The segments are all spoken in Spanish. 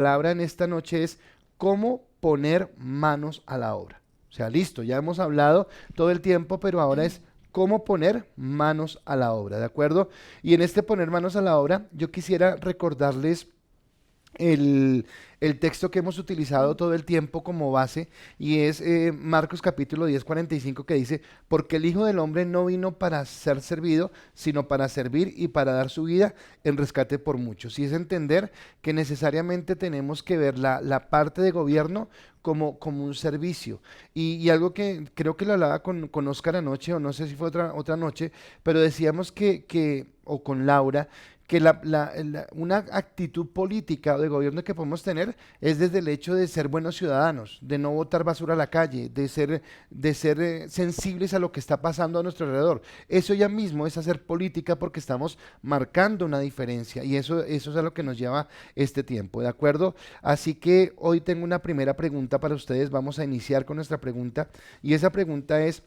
palabra en esta noche es cómo poner manos a la obra. O sea, listo, ya hemos hablado todo el tiempo, pero ahora es cómo poner manos a la obra, ¿de acuerdo? Y en este poner manos a la obra, yo quisiera recordarles el, el texto que hemos utilizado todo el tiempo como base y es Marcos capítulo 10, 45 que dice, porque el Hijo del Hombre no vino para ser servido, sino para servir y para dar su vida en rescate por muchos. Y es entender que necesariamente tenemos que ver la parte de gobierno como un servicio. Y algo que creo que lo hablaba con Oscar anoche, o no sé si fue otra noche, pero decíamos o con Laura, que una actitud política o de gobierno que podemos tener es desde el hecho de ser buenos ciudadanos, de no botar basura a la calle, de ser sensibles a lo que está pasando a nuestro alrededor. Eso ya mismo es hacer política porque estamos marcando una diferencia y eso es a lo que nos lleva este tiempo, ¿de acuerdo? Así que hoy tengo una primera pregunta para ustedes, vamos a iniciar con nuestra pregunta y esa pregunta es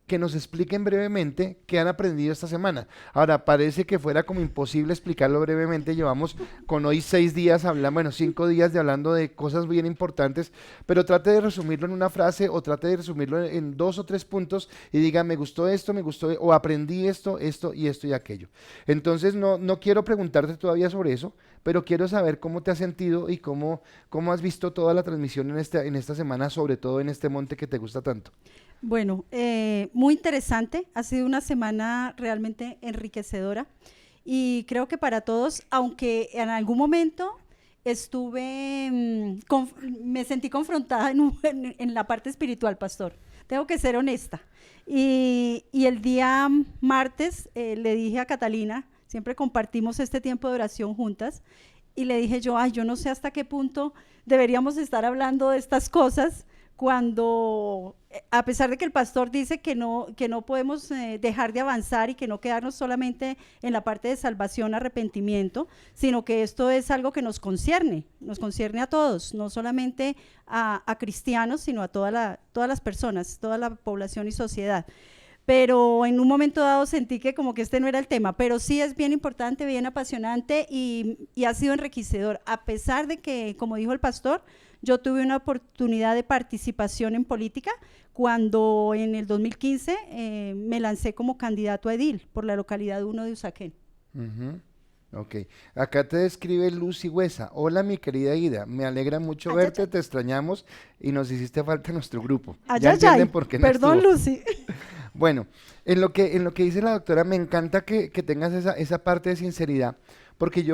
que nos expliquen brevemente qué han aprendido esta semana. Ahora, parece que fuera como imposible explicarlo brevemente, llevamos con hoy 6 días hablando, bueno, 5 días de hablando de cosas bien importantes, pero trate de resumirlo en una frase o trate de resumirlo en 2 o 3 puntos y diga, me gustó esto, o aprendí esto y aquello. Entonces, no quiero preguntarte todavía sobre eso, pero quiero saber cómo te has sentido y cómo has visto toda la transmisión en esta semana, sobre todo en este monte que te gusta tanto. Bueno, muy interesante, ha sido una semana realmente enriquecedora y creo que para todos, aunque en algún momento estuve, me sentí confrontada en la parte espiritual, pastor, tengo que ser honesta. Y el día martes le dije a Catalina, siempre compartimos este tiempo de oración juntas, y le dije yo, ay, yo no sé hasta qué punto deberíamos estar hablando de estas cosas cuando, a pesar de que el pastor dice que no podemos dejar de avanzar y que no quedarnos solamente en la parte de salvación, arrepentimiento, sino que esto es algo que nos concierne a todos, no solamente a cristianos, sino a todas las personas, toda la población y sociedad. Pero en un momento dado sentí que como que este no era el tema, pero sí es bien importante, bien apasionante y ha sido enriquecedor, a pesar de que, como dijo el pastor, yo tuve una oportunidad de participación en política cuando en el 2015 me lancé como candidato a edil por la localidad 1 de Usaquén. Ujú. Ok, acá te describe Lucy Huesa. Hola mi querida Ida, me alegra mucho verte, Ayayay, te extrañamos y nos hiciste falta en nuestro grupo. Ya entienden ayayay, por qué no perdón estuvo. Lucy. Bueno, en lo que dice la doctora, me encanta que tengas esa parte de sinceridad, porque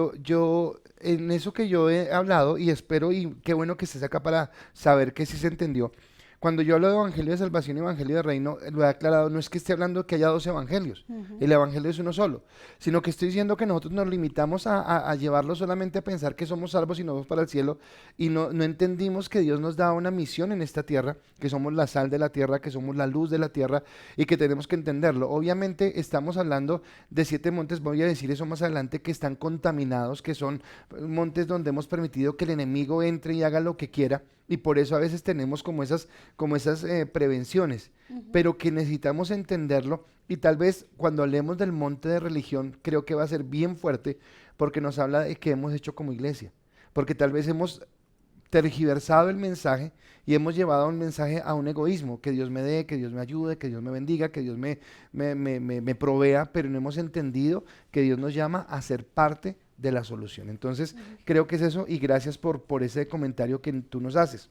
en eso que yo he hablado, y espero, y qué bueno que estés acá para saber que sí se entendió. Cuando yo hablo de evangelio de salvación y evangelio de reino, lo he aclarado, no es que esté hablando que haya dos evangelios, el evangelio es uno solo, sino que estoy diciendo que nosotros nos limitamos a llevarlo solamente a pensar que somos salvos y nos vamos para el cielo, y no entendimos que Dios nos da una misión en esta tierra, que somos la sal de la tierra, que somos la luz de la tierra, y que tenemos que entenderlo. Obviamente estamos hablando de 7 montes, voy a decir eso más adelante, que están contaminados, que son montes donde hemos permitido que el enemigo entre y haga lo que quiera, y por eso a veces tenemos como esas prevenciones, pero que necesitamos entenderlo y tal vez cuando hablemos del monte de religión creo que va a ser bien fuerte porque nos habla de qué hemos hecho como iglesia, porque tal vez hemos tergiversado el mensaje y hemos llevado un mensaje a un egoísmo, que Dios me dé, que Dios me ayude, que Dios me bendiga, que Dios me provea, pero no hemos entendido que Dios nos llama a ser parte de la solución. Entonces, creo que es eso y gracias por ese comentario que tú nos haces.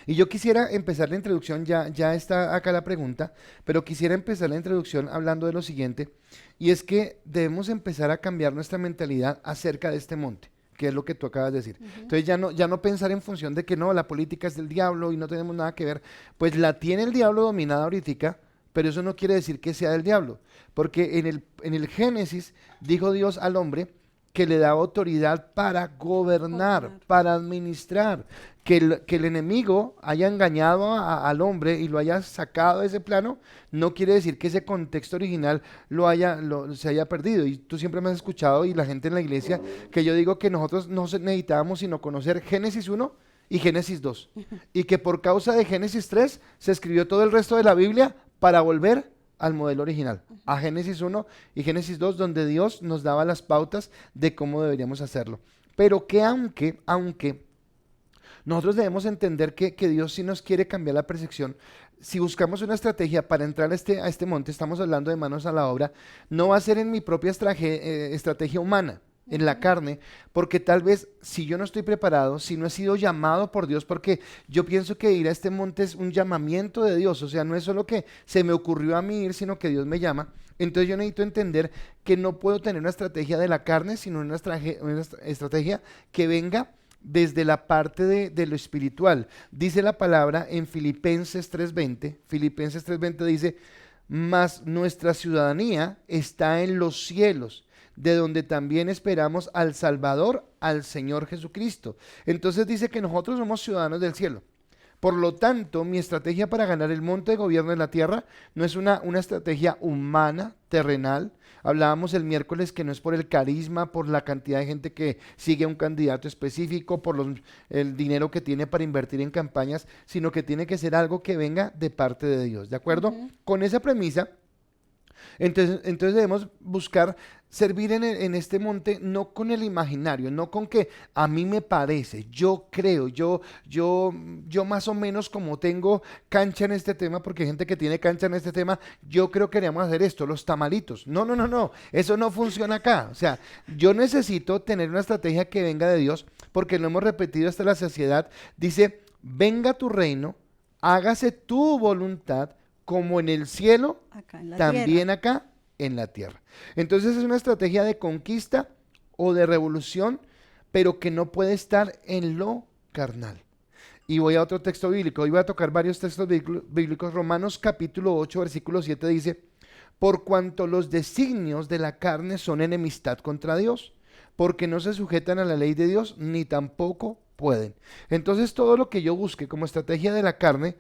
Y yo quisiera empezar la introducción, ya está acá la pregunta, pero quisiera empezar la introducción hablando de lo siguiente, y es que debemos empezar a cambiar nuestra mentalidad acerca de este monte, que es lo que tú acabas de decir. Entonces ya no pensar en función de que no, la política es del diablo y no tenemos nada que ver, pues la tiene el diablo dominada ahorita, pero eso no quiere decir que sea del diablo, porque en el Génesis dijo Dios al hombre que le daba autoridad para gobernar, Gobernar. para administrar, que el enemigo haya engañado al hombre y lo haya sacado de ese plano, no quiere decir que ese contexto original se haya perdido. Y tú siempre me has escuchado y la gente en la iglesia que yo digo que nosotros no necesitábamos sino conocer Génesis 1 y Génesis 2 y que por causa de Génesis 3 se escribió todo el resto de la Biblia para volver al modelo original, a Génesis 1 y Génesis 2, donde Dios nos daba las pautas de cómo deberíamos hacerlo. pero que aunque nosotros debemos entender que Dios sí nos quiere cambiar la percepción. Si buscamos una estrategia para entrar a este monte, estamos hablando de manos a la obra, no va a ser en mi propia estrategia humana, en la carne, porque tal vez si yo no estoy preparado, si no he sido llamado por Dios, porque yo pienso que ir a este monte es un llamamiento de Dios, o sea, no es solo que se me ocurrió a mí ir, sino que Dios me llama. Entonces yo necesito entender que no puedo tener una estrategia de la carne, sino una estrategia que venga desde la parte de lo espiritual. Dice la palabra en Filipenses 3:20 dice, mas nuestra ciudadanía está en los cielos, de donde también esperamos al Salvador, al Señor Jesucristo. Entonces dice que nosotros somos ciudadanos del cielo. Por lo tanto, mi estrategia para ganar el monte de gobierno de la tierra no es una estrategia humana, terrenal. Hablábamos el miércoles que no es por el carisma, por la cantidad de gente que sigue a un candidato específico, por el dinero que tiene para invertir en campañas, sino que tiene que ser algo que venga de parte de Dios. ¿De acuerdo? Con esa premisa, entonces debemos buscar servir en este monte no con el imaginario, no con que a mí me parece, yo creo, yo más o menos como tengo cancha en este tema, porque hay gente que tiene cancha en este tema, yo creo que queríamos hacer esto, los tamalitos. No, no, no, no, eso no funciona acá. O sea, yo necesito tener una estrategia que venga de Dios, porque lo hemos repetido hasta la saciedad. Dice, venga tu reino, hágase tu voluntad, como en el cielo, Acá en la también tierra. acá en la tierra. Entonces es una estrategia de conquista o de revolución, pero que no puede estar en lo carnal. Y voy a otro texto bíblico. Hoy voy a tocar varios textos bíblicos. Romanos capítulo 8, versículo 7 dice, por cuanto los designios de la carne son enemistad contra Dios, porque no se sujetan a la ley de Dios, ni tampoco pueden. Entonces todo lo que yo busque como estrategia de la carne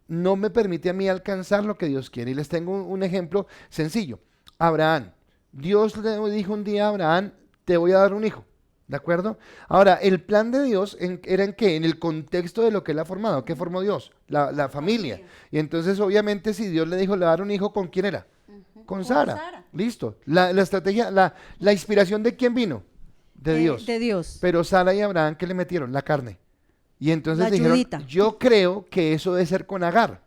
no me permite a mí alcanzar lo que Dios quiere. Y les tengo un ejemplo sencillo. Abraham. Dios le dijo un día a Abraham, te voy a dar un hijo. ¿De acuerdo? Ahora, el plan de Dios era en qué? En el contexto de lo que él ha formado. ¿Qué formó Dios? La familia. Y entonces, obviamente, si Dios le dijo, le va a dar un hijo, ¿con quién era? Con Con Sara. Sara. Listo. La estrategia, la inspiración ¿de quién vino? De Dios. De Dios. Pero Sara y Abraham, ¿qué le metieron? La carne. Y entonces La dijeron, ayudita. yo creo que eso debe ser con Agar.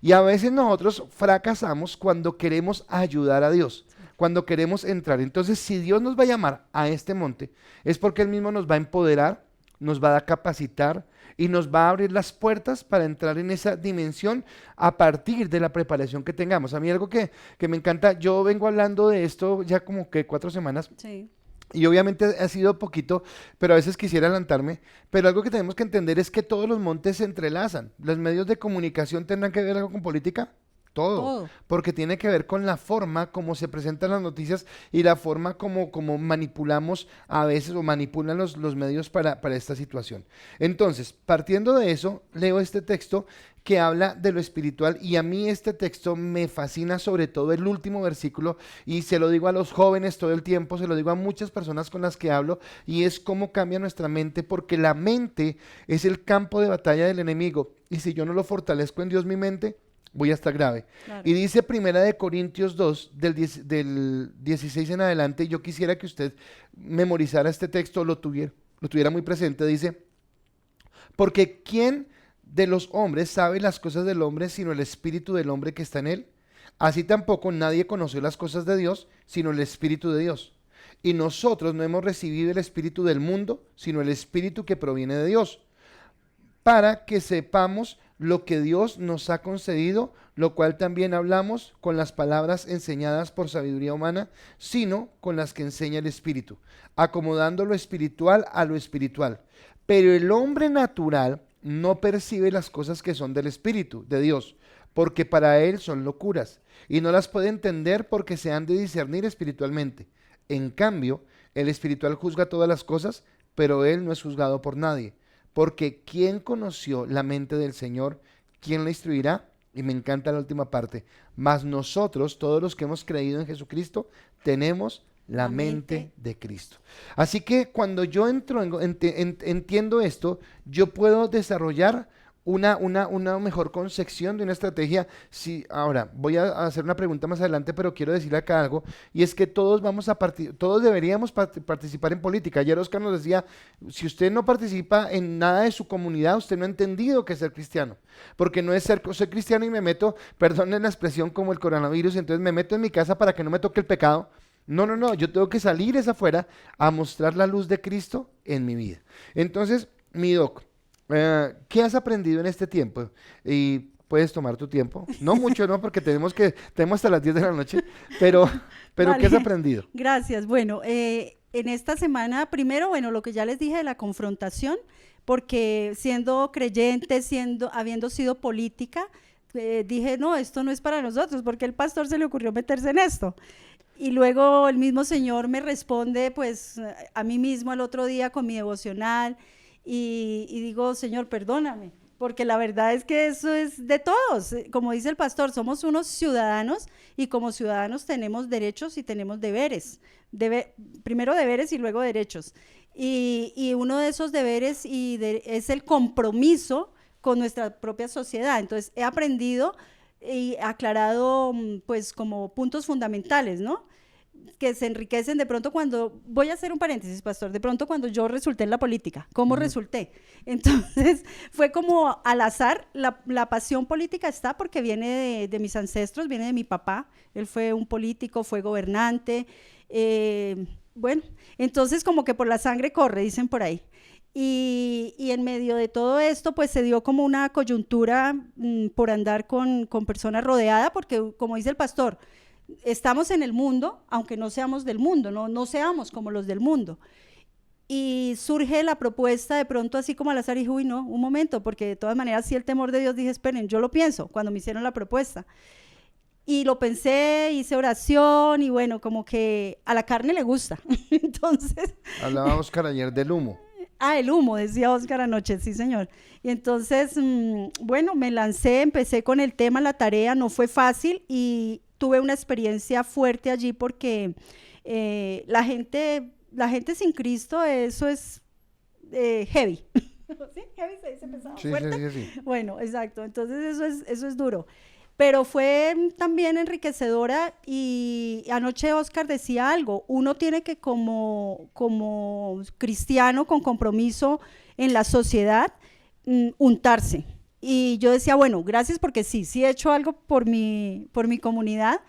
Y a veces nosotros fracasamos cuando queremos ayudar a Dios, cuando queremos entrar. Entonces, si Dios nos va a llamar a este monte, es porque Él mismo nos va a empoderar, nos va a capacitar y nos va a abrir las puertas para entrar en esa dimensión a partir de la preparación que tengamos. A mí algo que me encanta, yo vengo hablando de esto ya como que 4 semanas. Sí. Y obviamente ha sido poquito, pero a veces quisiera adelantarme. Pero algo que tenemos que entender es que todos los montes se entrelazan. ¿Los medios de comunicación tendrán que ver algo con política? Todo, Todo. porque tiene que ver con la forma como se presentan las noticias y la forma como manipulamos a veces o manipulan los medios para esta situación. Entonces, partiendo de eso, leo este texto que habla de lo espiritual y a mí este texto me fascina, sobre todo el último versículo, y se lo digo a los jóvenes todo el tiempo, se lo digo a muchas personas con las que hablo, y es cómo cambia nuestra mente, porque la mente es el campo de batalla del enemigo, y si yo no lo fortalezco en Dios mi mente, voy a estar grave. Claro. Y dice Primera de Corintios 2, del 16 en adelante, yo quisiera que usted memorizara este texto, lo tuviera muy presente, dice, porque ¿quién de los hombres sabe las cosas del hombre sino el espíritu del hombre que está en él? Así tampoco nadie conoció las cosas de Dios sino el espíritu de Dios. Y nosotros no hemos recibido el espíritu del mundo, sino el espíritu que proviene de Dios, para que sepamos lo que Dios nos ha concedido, lo cual también hablamos con las palabras enseñadas por sabiduría humana, sino con las que enseña el Espíritu, acomodando lo espiritual a lo espiritual. Pero el hombre natural no percibe las cosas que son del Espíritu, de Dios, porque para él son locuras, y no las puede entender porque se han de discernir espiritualmente. En cambio, el espiritual juzga todas las cosas, pero él no es juzgado por nadie. Porque ¿quién conoció la mente del Señor? ¿Quién la instruirá? Y me encanta la última parte. Mas nosotros, todos los que hemos creído en Jesucristo, tenemos la mente de Cristo. Así que cuando yo entiendo esto, yo puedo desarrollar una mejor concepción de una estrategia. Sí, ahora voy a hacer una pregunta más adelante, pero quiero decirle acá algo, y es que todos deberíamos participar en política. Ayer Oscar nos decía, si usted no participa en nada de su comunidad, usted no ha entendido qué es ser cristiano, porque no es soy cristiano y me meto, perdonen la expresión, como el coronavirus, entonces me meto en mi casa para que no me toque el pecado. No, no, no, yo tengo que salir es afuera a mostrar la luz de Cristo en mi vida. Entonces, mi doc, ¿qué has aprendido en este tiempo? Y puedes tomar tu tiempo. No mucho, ¿no? Porque tenemos hasta las 10 de la noche, pero, pero ¿qué has Vale, aprendido? gracias. Bueno, en esta semana, primero, bueno, lo que ya les dije de la confrontación, porque siendo creyente, habiendo sido política, dije, no, esto no es para nosotros, porque el pastor se le ocurrió meterse en esto. Y luego el mismo Señor me responde, pues, a mí mismo al otro día con mi devocional, y digo, Señor, perdóname, porque la verdad es que eso es de todos. Como dice el pastor, somos unos ciudadanos y como ciudadanos tenemos derechos y tenemos deberes. Primero deberes y luego derechos. Y uno de esos deberes es el compromiso con nuestra propia sociedad. Entonces he aprendido y aclarado pues como puntos fundamentales, ¿no? Que se enriquecen de pronto cuando, voy a hacer un paréntesis, pastor, de pronto cuando yo resulté en la política, ¿cómo Ujú. resulté? Entonces fue como al azar, la pasión política está porque viene de mis ancestros, viene de mi papá, él fue un político, fue gobernante, bueno, entonces como que por la sangre corre, dicen por ahí. Y en medio de todo esto, pues se dio como una coyuntura por andar con personas rodeadas, porque como dice el pastor, estamos en el mundo, aunque no seamos del mundo, no seamos como los del mundo. Y surge la propuesta de pronto así como al azar y dije, uy, no, un momento, porque de todas maneras sí el temor de Dios, dije, esperen, yo lo pienso cuando me hicieron la propuesta. Y lo pensé, hice oración y bueno, como que a la carne le gusta. Entonces, Hablaba Oscar ayer del humo. el humo, decía Oscar anoche, sí señor. Y entonces, bueno, me lancé, empecé con el tema, la tarea, no fue fácil y tuve una experiencia fuerte allí porque la gente sin Cristo, eso es heavy. ¿Sí? Heavy se dice pesado, Sí, sí, fuerte. sí, sí. Bueno, exacto, entonces eso es duro. Pero fue también enriquecedora y anoche Oscar decía algo, uno tiene que como cristiano con compromiso en la sociedad, untarse. Y yo decía, bueno, gracias porque sí he hecho algo por mi comunidad.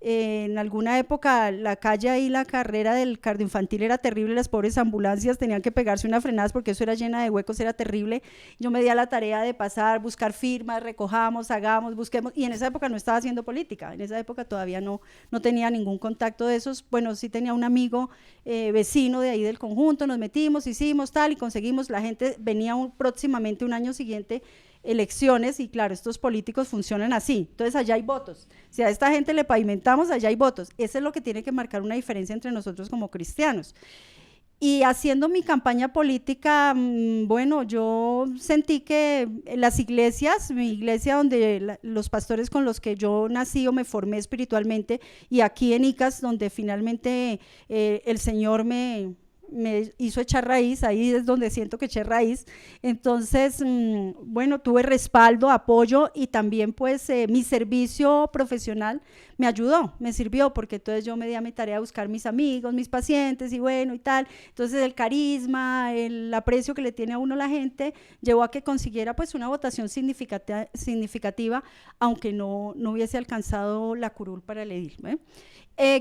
En alguna época la calle ahí, la carrera del cardioinfantil era terrible, las pobres ambulancias tenían que pegarse unas frenadas porque eso era llena de huecos, era terrible. Yo me di a la tarea de pasar, buscar firmas, recojamos, hagamos, busquemos, y en esa época no estaba haciendo política, en esa época todavía no tenía ningún contacto de esos, bueno, sí tenía un amigo vecino de ahí del conjunto, nos metimos, hicimos tal y conseguimos, la gente venía próximamente un año siguiente elecciones y claro, estos políticos funcionan así, entonces allá hay votos, si a esta gente le pavimentamos, allá hay votos, eso es lo que tiene que marcar una diferencia entre nosotros como cristianos. Y haciendo mi campaña política, bueno, yo sentí que las iglesias, mi iglesia donde los pastores con los que yo nací o me formé espiritualmente, y aquí en ICAS, donde finalmente el Señor me hizo echar raíz, ahí es donde siento que eché raíz, entonces, bueno, tuve respaldo, apoyo y también pues mi servicio profesional me ayudó, me sirvió, porque entonces yo me di a mi tarea de buscar mis amigos, mis pacientes y bueno y tal, entonces el carisma, el aprecio que le tiene a uno la gente, llevó a que consiguiera pues una votación significativa, aunque no hubiese alcanzado la curul para el edil, ¿eh?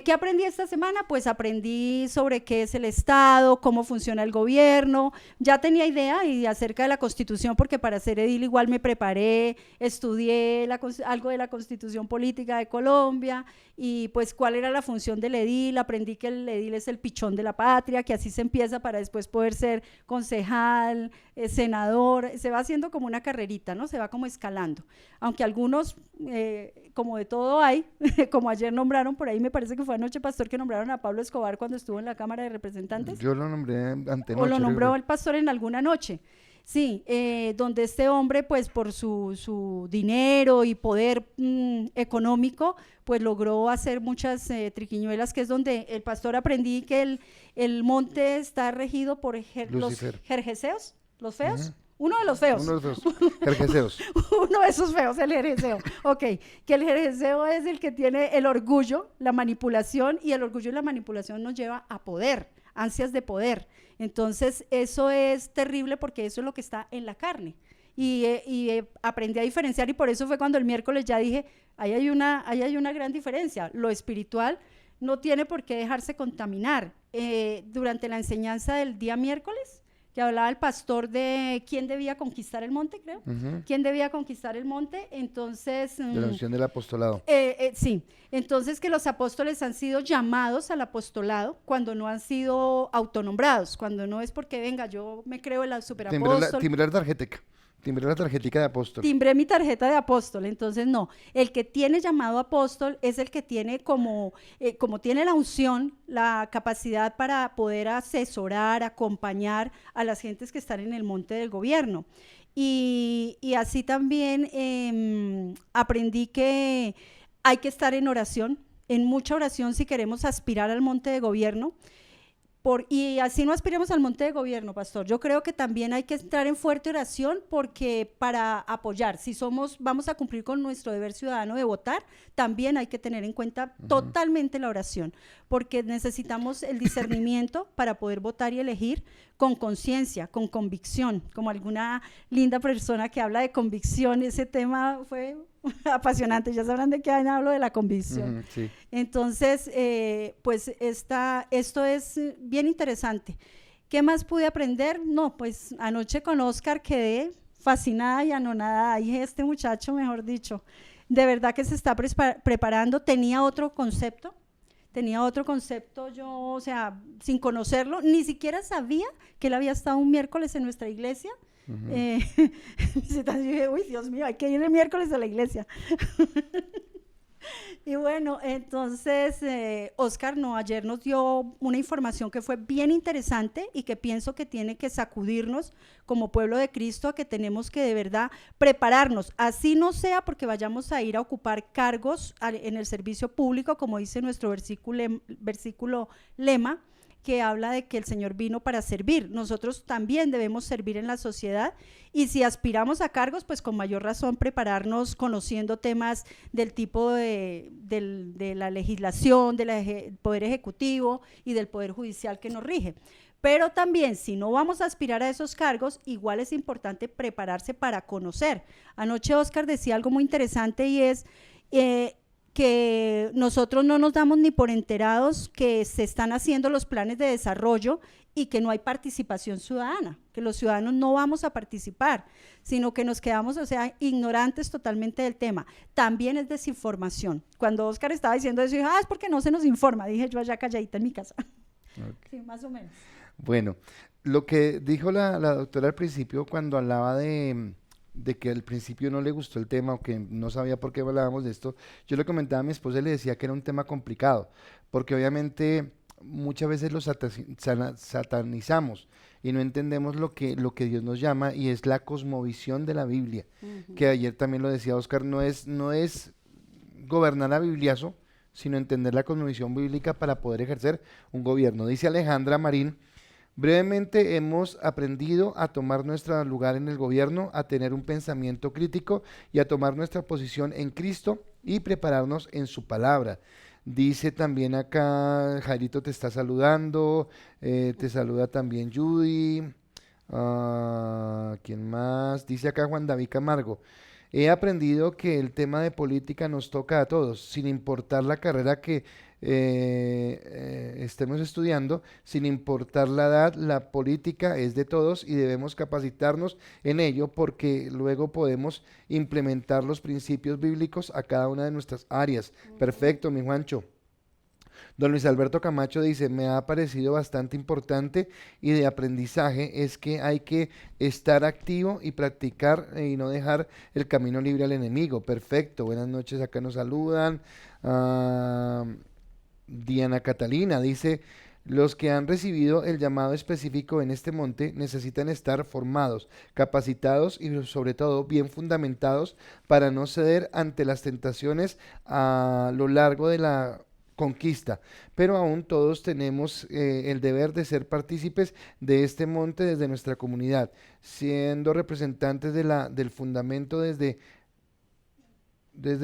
¿Qué aprendí esta semana? Pues aprendí sobre qué es el Estado, cómo funciona el gobierno, ya tenía idea y acerca de la Constitución, porque para ser edil igual me preparé, estudié algo de la Constitución Política de Colombia y pues cuál era la función del edil, aprendí que el edil es el pichón de la patria, que así se empieza para después poder ser concejal, senador, se va haciendo como una carrerita, ¿no? Se va como escalando, aunque algunos, como de todo hay, como ayer nombraron por ahí, me parece que fue anoche, pastor, que nombraron a Pablo Escobar cuando estuvo en la Cámara de Representantes, Yo lo nombré o lo antenoche, nombró el pastor en alguna noche. Sí, donde este hombre, pues por su dinero y poder económico, pues logró hacer muchas triquiñuelas, que es donde el pastor aprendí que el monte está regido por los Lucifer. jerjeseos, los feos, Ujú. Uno de los feos. Uno de los jerjeseos. Uno de esos feos, el jerjeseo. Ok, que el jerjeseo es el que tiene el orgullo, la manipulación, y el orgullo y la manipulación nos lleva a poder, ansias de poder. Entonces, eso es terrible porque eso es lo que está en la carne. Aprendí a diferenciar, y por eso fue cuando el miércoles ya dije, ahí hay una gran diferencia. Lo espiritual no tiene por qué dejarse contaminar. Durante la enseñanza del día miércoles, que hablaba el pastor de quién debía conquistar el monte, creo, quién debía conquistar el monte, entonces... De la unción del apostolado. Sí, entonces que los apóstoles han sido llamados al apostolado cuando no han sido autonombrados, cuando no es porque, venga, yo me creo el superapóstol. Timbré la tarjetica de apóstol. Timbré mi tarjeta de apóstol, entonces no. El que tiene llamado apóstol es el que tiene como tiene la unción, la capacidad para poder asesorar, acompañar a las gentes que están en el monte del gobierno. Y así también aprendí que hay que estar en oración, en mucha oración si queremos aspirar al monte de gobierno. Y así no aspiremos al monte de gobierno, pastor. Yo creo que también hay que entrar en fuerte oración porque para apoyar, si vamos a cumplir con nuestro deber ciudadano de votar, también hay que tener en cuenta totalmente la oración, porque necesitamos el discernimiento para poder votar y elegir con conciencia, con convicción, como alguna linda persona que habla de convicción. Ese tema fue apasionante, ya sabrán de qué hablo, de la convicción. Sí. Entonces, pues esto es bien interesante. ¿Qué más pude aprender? No, pues anoche con Oscar quedé fascinada y anonadada. Y este muchacho, mejor dicho, de verdad que se está preparando. Tenía otro concepto yo, o sea, sin conocerlo, ni siquiera sabía que él había estado un miércoles en nuestra iglesia. Dije, uy, Dios mío, hay que ir el miércoles a la iglesia. Y bueno, entonces Oscar ayer nos dio una información que fue bien interesante y que pienso que tiene que sacudirnos como pueblo de Cristo, a que tenemos que de verdad prepararnos, así no sea porque vayamos a ir a ocupar cargos en el servicio público, como dice nuestro versículo lema, que habla de que el Señor vino para servir. Nosotros también debemos servir en la sociedad, y si aspiramos a cargos, pues con mayor razón prepararnos conociendo temas del tipo de la legislación, del Poder Ejecutivo y del Poder Judicial que nos rige. Pero también, si no vamos a aspirar a esos cargos, igual es importante prepararse para conocer. Anoche Oscar decía algo muy interesante, y es que nosotros no nos damos ni por enterados que se están haciendo los planes de desarrollo y que no hay participación ciudadana, que los ciudadanos no vamos a participar, sino que nos quedamos, o sea, ignorantes totalmente del tema. También es desinformación. Cuando Oscar estaba diciendo eso, dije, es porque no se nos informa, dije yo allá calladita en mi casa. Okay. Sí, más o menos. Bueno, lo que dijo la doctora al principio cuando hablaba de que al principio no le gustó el tema o que no sabía por qué hablábamos de esto, yo le comentaba a mi esposa y le decía que era un tema complicado, porque obviamente muchas veces lo satanizamos y no entendemos lo que Dios nos llama, y es la cosmovisión de la Biblia, que ayer también lo decía Oscar, no es gobernar a bibliazo, sino entender la cosmovisión bíblica para poder ejercer un gobierno. Dice Alejandra Marín: brevemente hemos aprendido a tomar nuestro lugar en el gobierno, a tener un pensamiento crítico y a tomar nuestra posición en Cristo y prepararnos en su palabra. Dice también acá, Jairito te está saludando, te saluda también Judy, ¿quién más? Dice acá Juan David Camargo: he aprendido que el tema de política nos toca a todos, sin importar la carrera que estemos estudiando, sin importar la edad. La política es de todos y debemos capacitarnos en ello, porque luego podemos implementar los principios bíblicos a cada una de nuestras áreas. Perfecto, mi Juancho. Don Luis Alberto Camacho dice: me ha parecido bastante importante y de aprendizaje es que hay que estar activo y practicar y no dejar el camino libre al enemigo. Perfecto, buenas noches, acá nos saludan. Diana Catalina dice: los que han recibido el llamado específico en este monte necesitan estar formados, capacitados y sobre todo bien fundamentados para no ceder ante las tentaciones a lo largo de la conquista, pero aún todos tenemos el deber de ser partícipes de este monte desde nuestra comunidad, siendo representantes del fundamento desde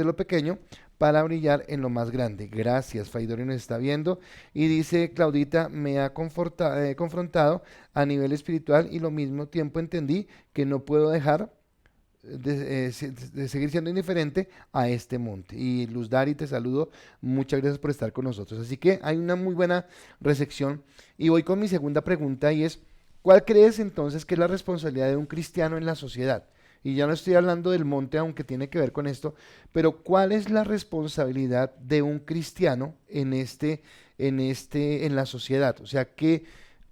lo pequeño para brillar en lo más grande. Gracias, Faidori nos está viendo. Y dice Claudita, me ha confrontado a nivel espiritual y lo mismo tiempo entendí que no puedo dejar de seguir siendo indiferente a este monte. Y Luz Dari, te saludo, muchas gracias por estar con nosotros. Así que hay una muy buena recepción y voy con mi segunda pregunta y es, ¿cuál crees entonces que es la responsabilidad de un cristiano en la sociedad? Y ya no estoy hablando del monte, aunque tiene que ver con esto, pero ¿cuál es la responsabilidad de un cristiano en la sociedad? O sea,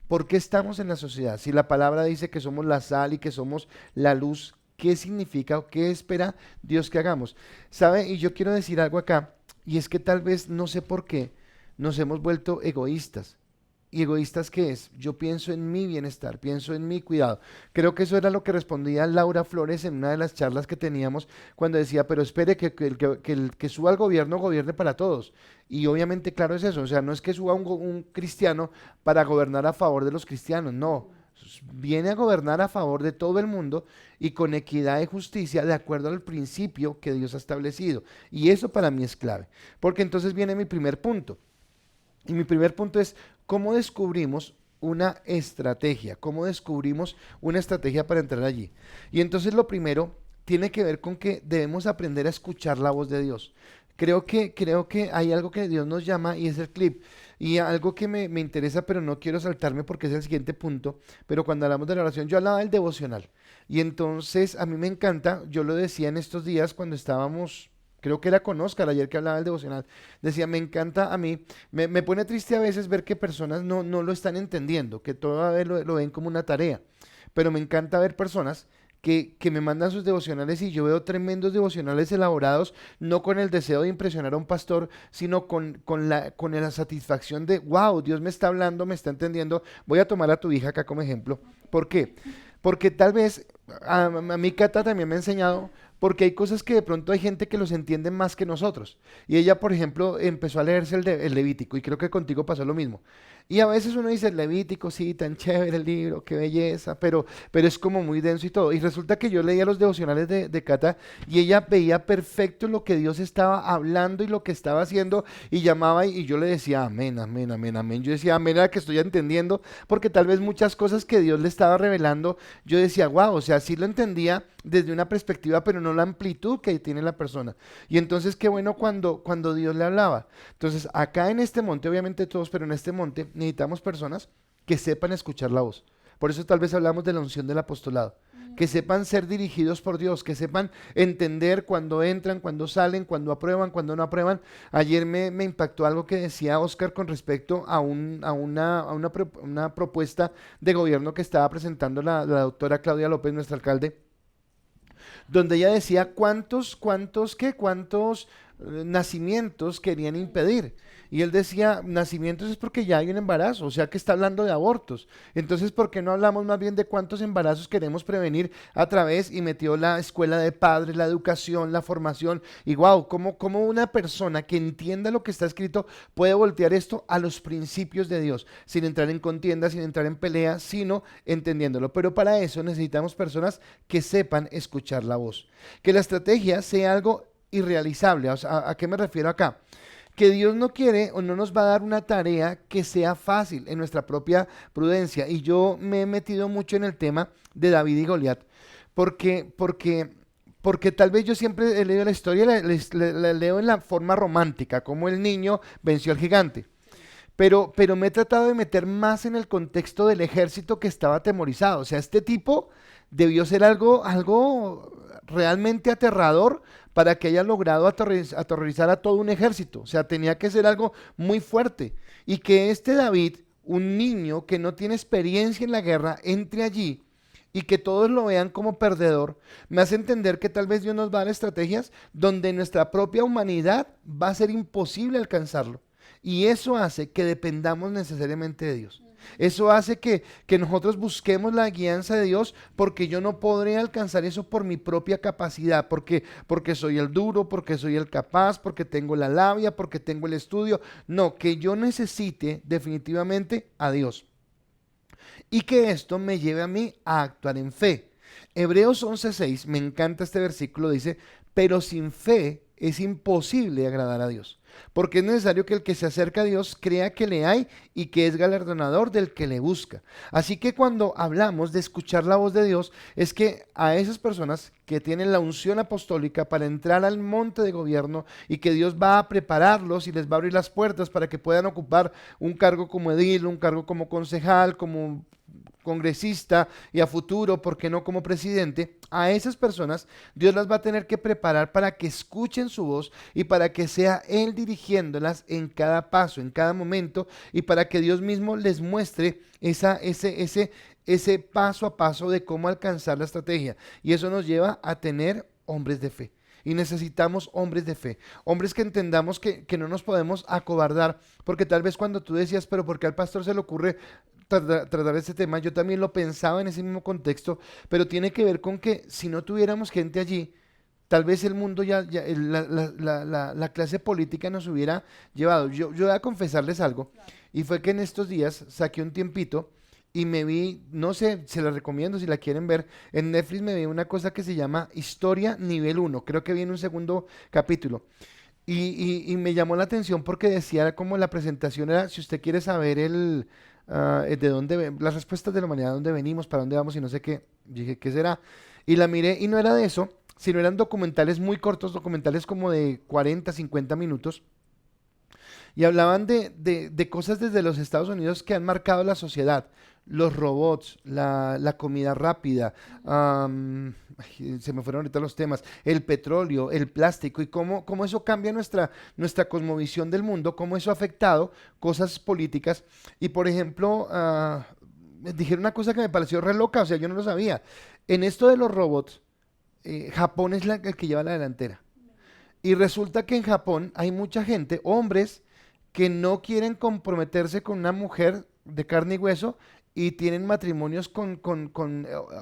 ¿por qué estamos en la sociedad? Si la palabra dice que somos la sal y que somos la luz, ¿qué significa o qué espera Dios que hagamos? ¿Sabe? Y yo quiero decir algo acá, y es que tal vez, no sé por qué, nos hemos vuelto egoístas. ¿Y egoístas qué es? Yo pienso en mi bienestar, pienso en mi cuidado. Creo que eso era lo que respondía Laura Flores en una de las charlas que teníamos cuando decía, pero espere el que suba al gobierno gobierne para todos. Y obviamente, claro, es eso. O sea, no es que suba un cristiano para gobernar a favor de los cristianos, no. Viene a gobernar a favor de todo el mundo y con equidad y justicia de acuerdo al principio que Dios ha establecido. Y eso para mí es clave. Porque entonces viene mi primer punto. Y mi primer punto es, ¿cómo descubrimos una estrategia? ¿Cómo descubrimos una estrategia para entrar allí? Y entonces lo primero tiene que ver con que debemos aprender a escuchar la voz de Dios. Creo que hay algo que Dios nos llama y es el clip. Y algo que me interesa, pero no quiero saltarme porque es el siguiente punto, pero cuando hablamos de la oración, yo hablaba del devocional. Y entonces a mí me encanta, yo lo decía en estos días cuando estábamos, creo que era con Oscar, ayer que hablaba del devocional, decía, me encanta a mí, me pone triste a veces ver que personas no lo están entendiendo, que todavía lo ven como una tarea, pero me encanta ver personas que me mandan sus devocionales y yo veo tremendos devocionales elaborados, no con el deseo de impresionar a un pastor, sino con la satisfacción de, wow, Dios me está hablando, me está entendiendo. Voy a tomar a tu hija acá como ejemplo. ¿Por qué? Porque tal vez a mí Cata también me ha enseñado, porque hay cosas que de pronto hay gente que los entiende más que nosotros. Y ella, por ejemplo, empezó a leerse el Levítico, y creo que contigo pasó lo mismo. Y a veces uno dice, el Levítico, sí, tan chévere el libro, qué belleza, pero es como muy denso y todo. Y resulta que yo leía los devocionales de Cata y ella veía perfecto lo que Dios estaba hablando y lo que estaba haciendo y llamaba y yo le decía, amén, amén, amén, amén. Yo decía, amén, era que estoy entendiendo, porque tal vez muchas cosas que Dios le estaba revelando, yo decía, wow, o sea, sí lo entendía desde una perspectiva, pero no la amplitud que tiene la persona. Y entonces qué bueno cuando Dios le hablaba. Entonces acá en este monte, obviamente todos, pero en este monte necesitamos personas que sepan escuchar la voz. Por eso tal vez hablamos de la unción del apostolado. Que sepan ser dirigidos por Dios, que sepan entender cuando entran, cuando salen, cuando aprueban, cuando no aprueban. Ayer me impactó algo que decía Oscar con respecto a una propuesta de gobierno que estaba presentando la doctora Claudia López, nuestra alcalde, donde ella decía cuántos nacimientos querían impedir. Y él decía, nacimientos es porque ya hay un embarazo, o sea que está hablando de abortos. Entonces, ¿por qué no hablamos más bien de cuántos embarazos queremos prevenir a través? Y metió la escuela de padres, la educación, la formación. Y wow, ¿cómo una persona que entienda lo que está escrito puede voltear esto a los principios de Dios, sin entrar en contienda, sin entrar en pelea, sino entendiéndolo? Pero para eso necesitamos personas que sepan escuchar la voz. Que la estrategia sea algo irrealizable. O sea, ¿a qué me refiero acá? Que Dios no quiere o no nos va a dar una tarea que sea fácil en nuestra propia prudencia. Y yo me he metido mucho en el tema de David y Goliat, porque tal vez yo siempre he leído la historia, la leo en la forma romántica, como el niño venció al gigante. Pero me he tratado de meter más en el contexto del ejército que estaba atemorizado. O sea, este tipo debió ser algo realmente aterrador para que haya logrado aterrorizar a todo un ejército. O sea, tenía que ser algo muy fuerte. Y que este David, un niño que no tiene experiencia en la guerra, entre allí y que todos lo vean como perdedor, me hace entender que tal vez Dios nos va a dar estrategias donde nuestra propia humanidad va a ser imposible alcanzarlo. Y eso hace que dependamos necesariamente de Dios. Eso hace que nosotros busquemos la guianza de Dios, porque yo no podré alcanzar eso por mi propia capacidad, porque soy el duro, porque soy el capaz, porque tengo la labia, porque tengo el estudio. No, que yo necesite definitivamente a Dios. Y que esto me lleve a mí a actuar en fe. Hebreos 11:6, me encanta este versículo, dice, pero sin fe es imposible agradar a Dios, porque es necesario que el que se acerca a Dios crea que le hay y que es galardonador del que le busca. Así que cuando hablamos de escuchar la voz de Dios, es que a esas personas que tienen la unción apostólica para entrar al monte de gobierno, y que Dios va a prepararlos y les va a abrir las puertas para que puedan ocupar un cargo como edil, un cargo como concejal, como congresista, y a futuro, ¿por qué no como presidente? A esas personas Dios las va a tener que preparar para que escuchen su voz y para que sea Él dirigiéndolas en cada paso, en cada momento, y para que Dios mismo les muestre ese paso a paso de cómo alcanzar la estrategia. Y eso nos lleva a tener hombres de fe. Y necesitamos hombres de fe, hombres que entendamos que no nos podemos acobardar, porque tal vez cuando tú decías, pero ¿por qué al pastor se le ocurre tratar este tema? Yo también lo pensaba en ese mismo contexto, pero tiene que ver con que si no tuviéramos gente allí, tal vez el mundo la clase política nos hubiera llevado. Yo voy a confesarles algo, y fue que en estos días saqué un tiempito y me vi, no sé, se la recomiendo si la quieren ver, en Netflix me vi una cosa que se llama Historia Nivel 1, creo que viene un segundo capítulo. Y me llamó la atención porque decía como la presentación era, si usted quiere saber de dónde, las respuestas de la humanidad, dónde venimos, para dónde vamos y no sé qué, dije, ¿qué será? Y la miré y no era de eso, sino eran documentales muy cortos, documentales como de 40, 50 minutos, y hablaban de cosas desde los Estados Unidos que han marcado la sociedad. Los robots, la comida rápida, ay, se me fueron ahorita los temas, el petróleo, el plástico, y cómo eso cambia nuestra cosmovisión del mundo, cómo eso ha afectado cosas políticas. Y por ejemplo, me dijeron una cosa que me pareció re loca, o sea, yo no lo sabía. En esto de los robots, Japón es el que lleva la delantera. Y resulta que en Japón hay mucha gente, hombres, que no quieren comprometerse con una mujer de carne y hueso, y tienen matrimonios con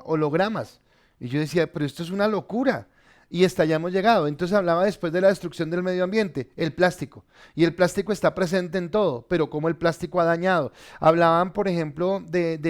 hologramas. Y yo decía, pero esto es una locura. Y hasta allá hemos llegado. Entonces hablaba después de la destrucción del medio ambiente, el plástico. Y el plástico está presente en todo, pero cómo el plástico ha dañado. Hablaban, por ejemplo, el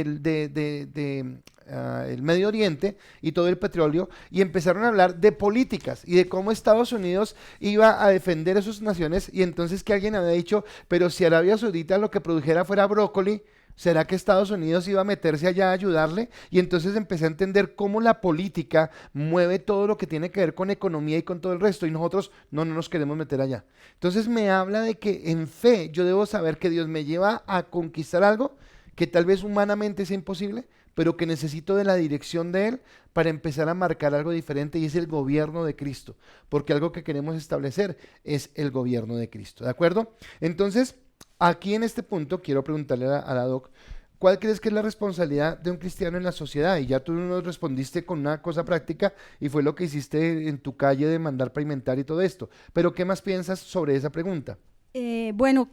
Medio Oriente y todo el petróleo, y empezaron a hablar de políticas y de cómo Estados Unidos iba a defender a sus naciones, y entonces que alguien había dicho, pero si Arabia Saudita lo que produjera fuera brócoli, ¿será que Estados Unidos iba a meterse allá a ayudarle? Y entonces empecé a entender cómo la política mueve todo lo que tiene que ver con economía y con todo el resto, y nosotros no nos queremos meter allá. Entonces me habla de que en fe yo debo saber que Dios me lleva a conquistar algo que tal vez humanamente sea imposible, pero que necesito de la dirección de Él para empezar a marcar algo diferente, y es el gobierno de Cristo, porque algo que queremos establecer es el gobierno de Cristo, ¿de acuerdo? Entonces, aquí en este punto quiero preguntarle a la doc, ¿cuál crees que es la responsabilidad de un cristiano en la sociedad? Y ya tú nos respondiste con una cosa práctica, y fue lo que hiciste en tu calle de mandar pavimentar y todo esto, pero ¿qué más piensas sobre esa pregunta? Bueno,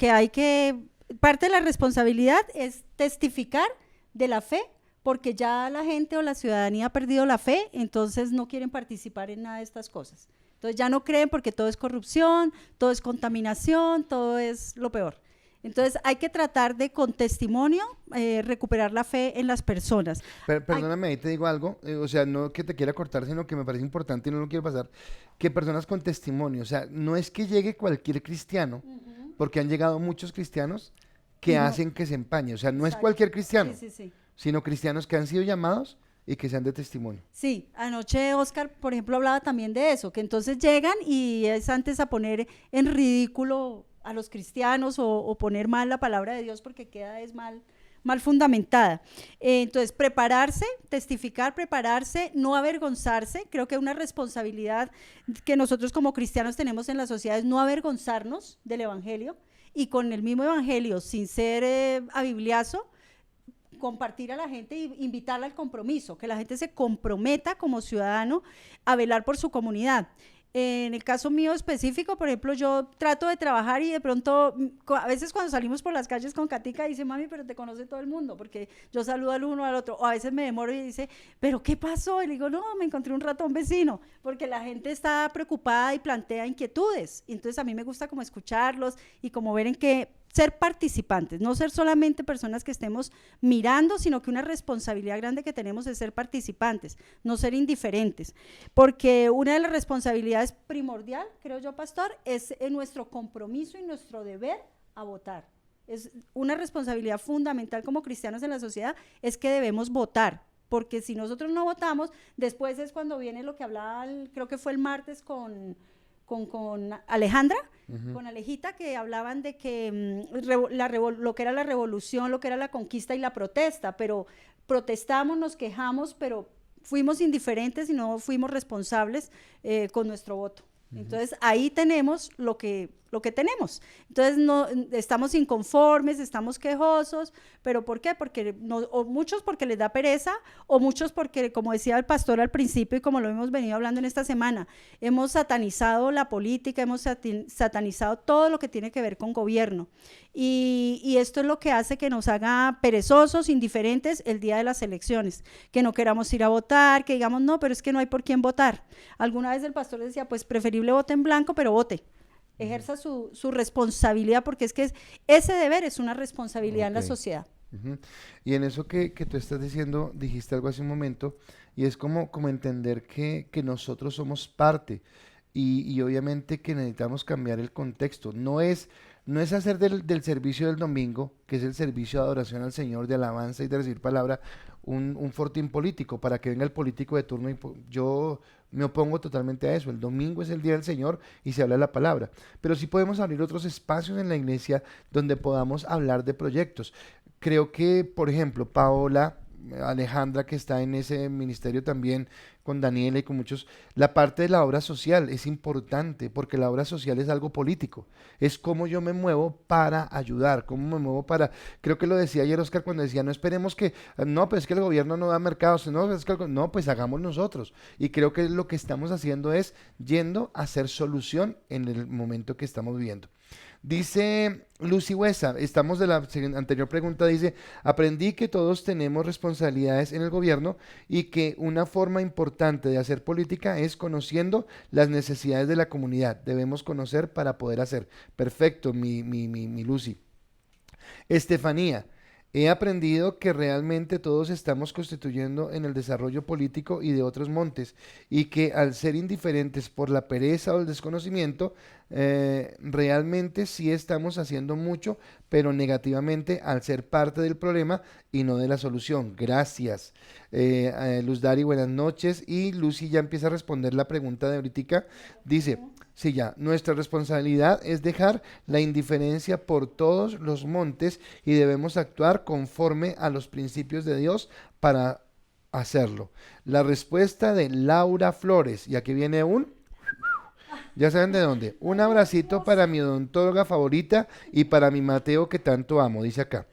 parte de la responsabilidad es testificar de la fe, porque ya la gente o la ciudadanía ha perdido la fe, entonces no quieren participar en nada de estas cosas. Entonces ya no creen, porque todo es corrupción, todo es contaminación, todo es lo peor. Entonces hay que tratar de, con testimonio, recuperar la fe en las personas. Perdóname, ahí te digo algo, o sea, no que te quiera cortar, sino que me parece importante y no lo quiero pasar, que personas con testimonio, o sea, no es que llegue cualquier cristiano, porque han llegado muchos cristianos que No, hacen que se empañe, o sea, no es exacto. cualquier cristiano, Sí, sí, sí. sino cristianos que han sido llamados y que sean de testimonio. Sí, anoche Oscar, por ejemplo, hablaba también de eso, que entonces llegan y es antes a poner en ridículo a los cristianos, o poner mal la palabra de Dios, porque queda es mal fundamentada. Entonces, prepararse, testificar, prepararse, no avergonzarse. Creo que una responsabilidad que nosotros como cristianos tenemos en la sociedad es no avergonzarnos del evangelio, y con el mismo evangelio, sin ser abibliazo, compartir a la gente e invitarla al compromiso, que la gente se comprometa como ciudadano a velar por su comunidad. En el caso mío específico, por ejemplo, yo trato de trabajar y de pronto, a veces cuando salimos por las calles con Katica, dice, mami, pero te conoce todo el mundo, porque yo saludo al uno al otro, o a veces me demoro y dice, pero ¿qué pasó? Y le digo, no, me encontré un ratón vecino, porque la gente está preocupada y plantea inquietudes, y entonces a mí me gusta como escucharlos y como ver en qué ser participantes, no ser solamente personas que estemos mirando, sino que una responsabilidad grande que tenemos es ser participantes, no ser indiferentes, porque una de las responsabilidades primordial, creo yo, pastor, es nuestro compromiso y nuestro deber a votar. Es una responsabilidad fundamental como cristianos en la sociedad, es que debemos votar, porque si nosotros no votamos, después es cuando viene lo que hablaba, creo que fue el martes con Alejandra, con Alejita, que hablaban de que lo que era la revolución, lo que era la conquista y la protesta, pero protestamos, nos quejamos, pero fuimos indiferentes y no fuimos responsables con nuestro voto. Entonces ahí tenemos lo que tenemos. Entonces no, estamos inconformes, estamos quejosos, pero ¿por qué? Porque o muchos porque les da pereza, o muchos porque, como decía el pastor al principio y como lo hemos venido hablando en esta semana, hemos satanizado la política, hemos satanizado todo lo que tiene que ver con gobierno. Y esto es lo que hace que nos haga perezosos, indiferentes el día de las elecciones, que no queramos ir a votar, que digamos, no, pero es que no hay por quién votar. Alguna vez el pastor decía, pues preferible vote en blanco, pero vote. Ejerza su responsabilidad, porque es que ese deber es una responsabilidad en la sociedad. Y en eso que tú estás diciendo, dijiste algo hace un momento, y es como entender que nosotros somos parte, y obviamente que necesitamos cambiar el contexto. No es hacer del servicio del domingo, que es el servicio de adoración al Señor, de alabanza y de recibir palabra, un fortín político, para que venga el político de turno. Yo me opongo totalmente a eso. El domingo es el día del Señor y se habla la palabra. Pero sí podemos abrir otros espacios en la iglesia donde podamos hablar de proyectos. Creo que, por ejemplo, Paola, Alejandra, que está en ese ministerio también, con Daniela y con muchos, la parte de la obra social es importante, porque la obra social es algo político, es cómo yo me muevo para ayudar, cómo me muevo para, creo que lo decía ayer Oscar cuando decía, no esperemos que, no, pues es que el gobierno no da mercados, no, es que no, pues hagamos nosotros, y creo que lo que estamos haciendo es yendo a hacer solución en el momento que estamos viviendo. Dice Lucy Huesa, estamos de la anterior pregunta, dice, aprendí que todos tenemos responsabilidades en el gobierno y que una forma importante de hacer política es conociendo las necesidades de la comunidad. Debemos conocer para poder hacer. Perfecto, mi Lucy. Estefanía, he aprendido que realmente todos estamos constituyendo en el desarrollo político y de otros montes, y que al ser indiferentes por la pereza o el desconocimiento, realmente sí estamos haciendo mucho, pero negativamente al ser parte del problema y no de la solución. Gracias. Luz Dari, buenas noches. Y Lucy ya empieza a responder la pregunta de ahorita. Dice, sí, ya, nuestra responsabilidad es dejar la indiferencia por todos los montes y debemos actuar conforme a los principios de Dios para hacerlo. La respuesta de Laura Flores, y aquí viene ya saben de dónde, un abracito para mi odontóloga favorita y para mi Mateo que tanto amo, dice acá.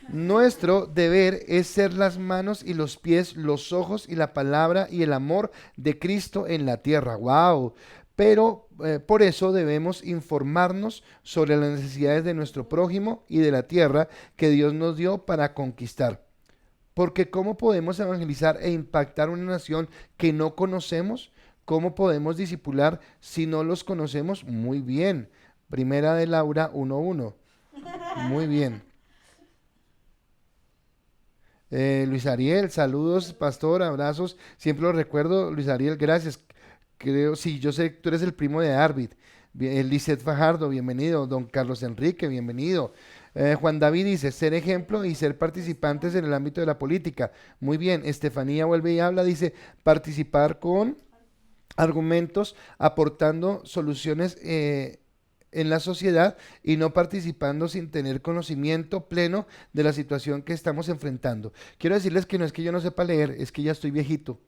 Nuestro deber es ser las manos y los pies, los ojos y la palabra y el amor de Cristo en la tierra. ¡Wow! Pero por eso debemos informarnos sobre las necesidades de nuestro prójimo y de la tierra que Dios nos dio para conquistar. Porque ¿cómo podemos evangelizar e impactar una nación que no conocemos? ¿Cómo podemos discipular si no los conocemos? Muy bien. Primera de Laura 1:1. Muy bien. Luis Ariel, saludos, pastor, abrazos. Siempre lo recuerdo, Luis Ariel, gracias. Creo, sí, yo sé, tú eres el primo de Arvid. Lisset Fajardo, bienvenido. Don Carlos Enrique, bienvenido. Juan David dice, ser ejemplo y ser participantes en el ámbito de la política. Muy bien. Estefanía vuelve y habla, dice, participar con argumentos, aportando soluciones en la sociedad y no participando sin tener conocimiento pleno de la situación que estamos enfrentando. Quiero decirles que no es que yo no sepa leer, es que ya estoy viejito.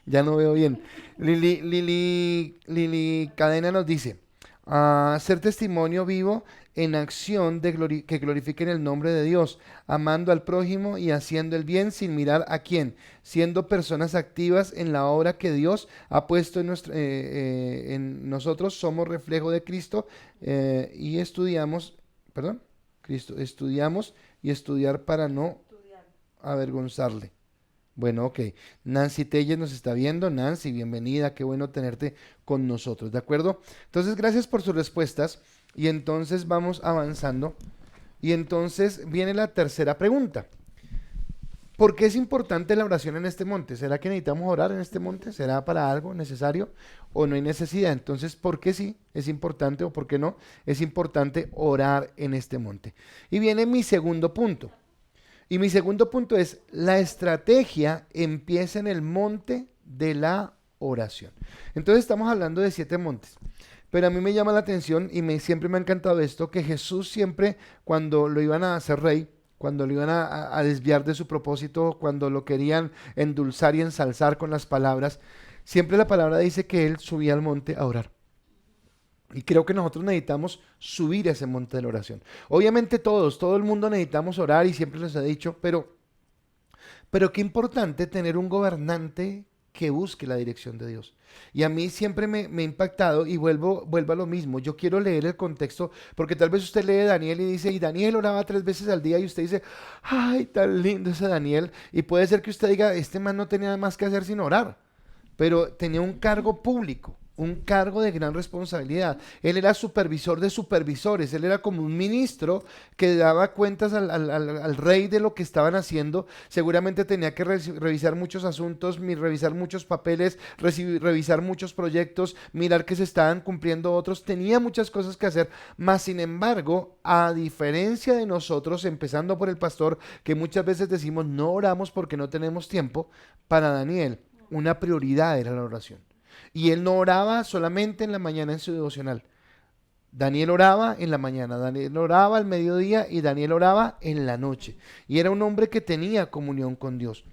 Ya no veo bien. Lili Cadena nos dice, a ser testimonio vivo en acción que glorifiquen el nombre de Dios, amando al prójimo y haciendo el bien sin mirar a quién, siendo personas activas en la obra que Dios ha puesto en nosotros. Somos reflejo de Cristo y estudiamos, perdón, Cristo, estudiamos y estudiar para no avergonzarle. Bueno, ok. Nancy Telles nos está viendo. Nancy, bienvenida. Qué bueno tenerte con nosotros, ¿de acuerdo? Entonces, gracias por sus respuestas. Y entonces vamos avanzando. Y entonces viene la tercera pregunta. ¿Por qué es importante la oración en este monte? ¿Será que necesitamos orar en este monte? ¿Será para algo necesario o no hay necesidad? Entonces, ¿por qué sí es importante o por qué no es importante orar en este monte? Y viene mi segundo punto. Y mi segundo punto es, la estrategia empieza en el monte de la oración. Entonces estamos hablando de 7 montes. Pero a mí me llama la atención y siempre me ha encantado esto, que Jesús siempre cuando lo iban a hacer rey, cuando lo iban a desviar de su propósito, cuando lo querían endulzar y ensalzar con las palabras, siempre la palabra dice que él subía al monte a orar. Y creo que nosotros necesitamos subir a ese monte de la oración. Obviamente todo el mundo necesitamos orar y siempre les he dicho, pero qué importante tener un gobernante que busque la dirección de Dios. Y a mí siempre me ha impactado y vuelvo a lo mismo. Yo quiero leer el contexto, porque tal vez usted lee Daniel y dice, y Daniel oraba 3 veces al día y usted dice, ay, tan lindo ese Daniel. Y puede ser que usted diga, este man no tenía nada más que hacer sin orar, pero tenía un cargo público. Un cargo de gran responsabilidad. Él era supervisor de supervisores, él era como un ministro que daba cuentas al rey de lo que estaban haciendo. Seguramente tenía que revisar muchos asuntos, revisar muchos papeles, revisar muchos proyectos, mirar que se estaban cumpliendo otros. Tenía muchas cosas que hacer, mas sin embargo, a diferencia de nosotros, empezando por el pastor, que muchas veces decimos no oramos porque no tenemos tiempo, para Daniel una prioridad era la oración. Y él no oraba solamente en la mañana en su devocional. Daniel oraba en la mañana, Daniel oraba al mediodía y Daniel oraba en la noche. Y era un hombre que tenía comunión con Dios.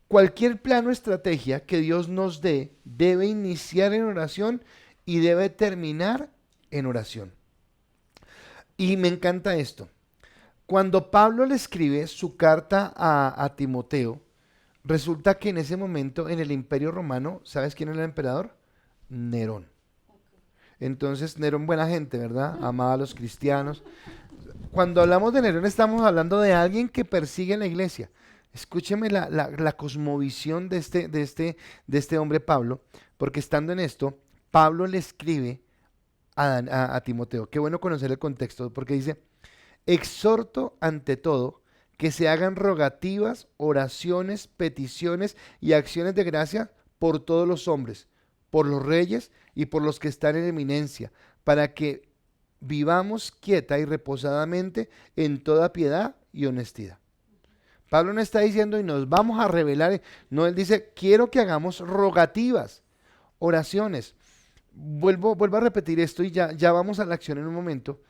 Cualquier plan o estrategia que Dios nos dé debe iniciar en oración y debe terminar en oración. Y me encanta esto. Cuando Pablo le escribe su carta a Timoteo, resulta que en ese momento en el Imperio Romano, ¿sabes quién era el emperador? Nerón. Entonces Nerón, buena gente, ¿verdad? Amaba a los cristianos. Cuando hablamos de Nerón estamos hablando de alguien que persigue a la iglesia. Escúcheme la cosmovisión de este hombre Pablo, porque estando en esto, Pablo le escribe a Timoteo. Qué bueno conocer el contexto, porque dice, exhorto ante todo que se hagan rogativas, oraciones, peticiones y acciones de gracia por todos los hombres, por los reyes y por los que están en eminencia, para que vivamos quieta y reposadamente en toda piedad y honestidad. Pablo no está diciendo y nos vamos a revelar, no, él dice, quiero que hagamos rogativas, oraciones. Vuelvo a repetir esto y ya vamos a la acción en un momento.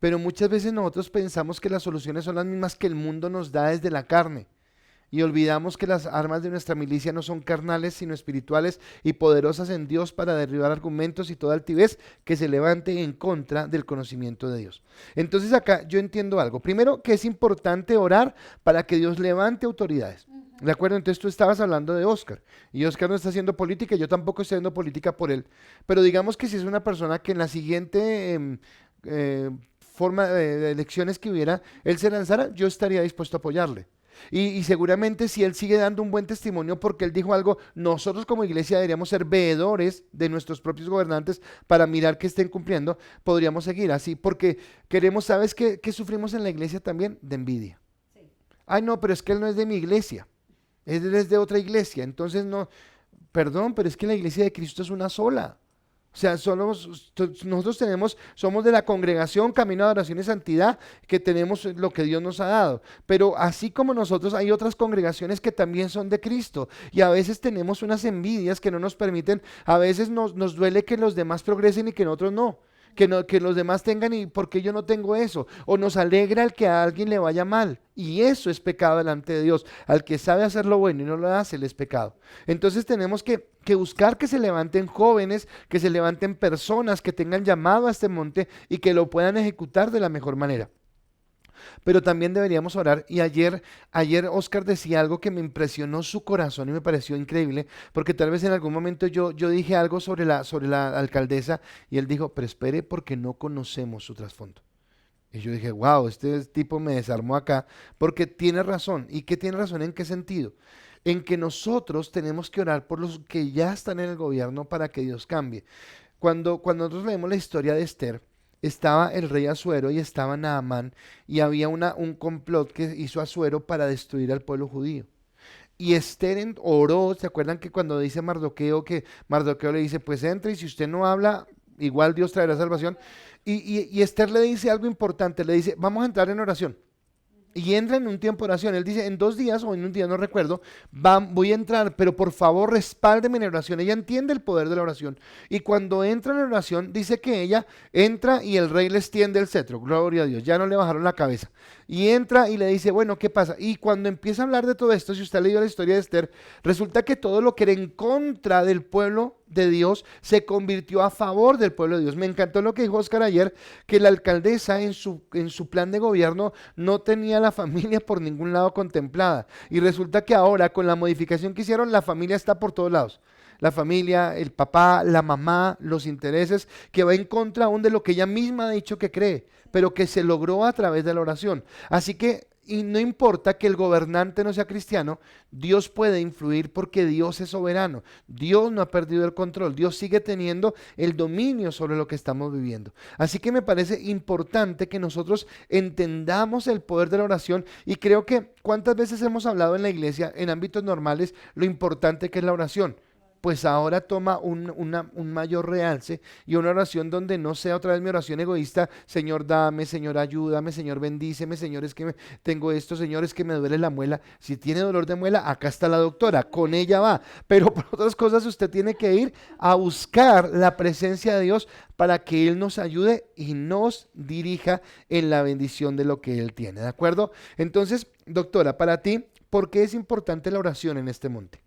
Pero muchas veces nosotros pensamos que las soluciones son las mismas que el mundo nos da desde la carne. Y olvidamos que las armas de nuestra milicia no son carnales, sino espirituales y poderosas en Dios para derribar argumentos y toda altivez que se levante en contra del conocimiento de Dios. Entonces acá yo entiendo algo. Primero, que es importante orar para que Dios levante autoridades. ¿De acuerdo? Entonces tú estabas hablando de Oscar. Y Oscar no está haciendo política, yo tampoco estoy haciendo política por él. Pero digamos que si es una persona que en la siguiente forma de elecciones que hubiera, él se lanzara, yo estaría dispuesto a apoyarle. Y seguramente si él sigue dando un buen testimonio porque él dijo algo, nosotros como iglesia deberíamos ser veedores de nuestros propios gobernantes para mirar que estén cumpliendo, podríamos seguir así, porque queremos, ¿sabes qué sufrimos en la iglesia también? De envidia. Sí. Ay, no, pero es que él no es de mi iglesia, él es de otra iglesia, entonces no, perdón, pero es que la iglesia de Cristo es una sola. O sea, nosotros somos de la congregación Camino de Adoración y Santidad, que tenemos lo que Dios nos ha dado. Pero así como nosotros, hay otras congregaciones que también son de Cristo. Y a veces tenemos unas envidias que no nos permiten, a veces nos duele que los demás progresen y que nosotros no. que los demás tengan y por qué yo no tengo eso. O nos alegra el que a alguien le vaya mal. Y eso es pecado delante de Dios. Al que sabe hacer lo bueno y no lo hace, le es pecado. Entonces tenemos que buscar que se levanten jóvenes, que se levanten personas que tengan llamado a este monte y que lo puedan ejecutar de la mejor manera. Pero también deberíamos orar. Y ayer Oscar decía algo que me impresionó su corazón y me pareció increíble, porque tal vez en algún momento yo dije algo sobre la alcaldesa y él dijo, pero espere porque no conocemos su trasfondo. Y yo dije, wow, este tipo me desarmó acá, porque tiene razón. ¿Y qué tiene razón? ¿En qué sentido? En que nosotros tenemos que orar por los que ya están en el gobierno para que Dios cambie. Cuando nosotros leemos la historia de Esther, estaba el rey Asuero y estaba Naamán y había un complot que hizo Asuero para destruir al pueblo judío. Y Esther oró, ¿se acuerdan que cuando dice Mardoqueo, que Mardoqueo le dice, pues entre y si usted no habla, igual Dios traerá salvación? Y Esther le dice algo importante, le dice, vamos a entrar en oración. Y entra en un tiempo de oración. Él dice, en 2 días o en un día, no recuerdo, voy a entrar, pero por favor respáldeme en oración. Ella entiende el poder de la oración. Y cuando entra en oración, dice que ella entra y el rey le extiende el cetro. Gloria a Dios, ya no le bajaron la cabeza. Y entra y le dice, bueno, ¿qué pasa? Y cuando empieza a hablar de todo esto, si usted ha leído la historia de Esther, resulta que todo lo que era en contra del pueblo de Dios se convirtió a favor del pueblo de Dios. Me encantó lo que dijo Oscar ayer, que la alcaldesa en su plan de gobierno no tenía la familia por ningún lado contemplada. Y resulta que ahora con la modificación que hicieron, la familia está por todos lados. La familia, el papá, la mamá, los intereses, que va en contra aún de lo que ella misma ha dicho que cree, pero que se logró a través de la oración. Así que, y no importa que el gobernante no sea cristiano, Dios puede influir porque Dios es soberano. Dios no ha perdido el control. Dios sigue teniendo el dominio sobre lo que estamos viviendo. Así que me parece importante que nosotros entendamos el poder de la oración y creo que cuántas veces hemos hablado en la iglesia, en ámbitos normales, lo importante que es la oración. Pues ahora toma un mayor realce y una oración donde no sea otra vez mi oración egoísta, Señor dame, Señor ayúdame, Señor bendíceme, Señor es que tengo esto, Señor es que me duele la muela. Si tiene dolor de muela, acá está la doctora, con ella va. Pero por otras cosas usted tiene que ir a buscar la presencia de Dios para que Él nos ayude y nos dirija en la bendición de lo que Él tiene, ¿de acuerdo? Entonces, doctora, para ti, ¿por qué es importante la oración en este monte?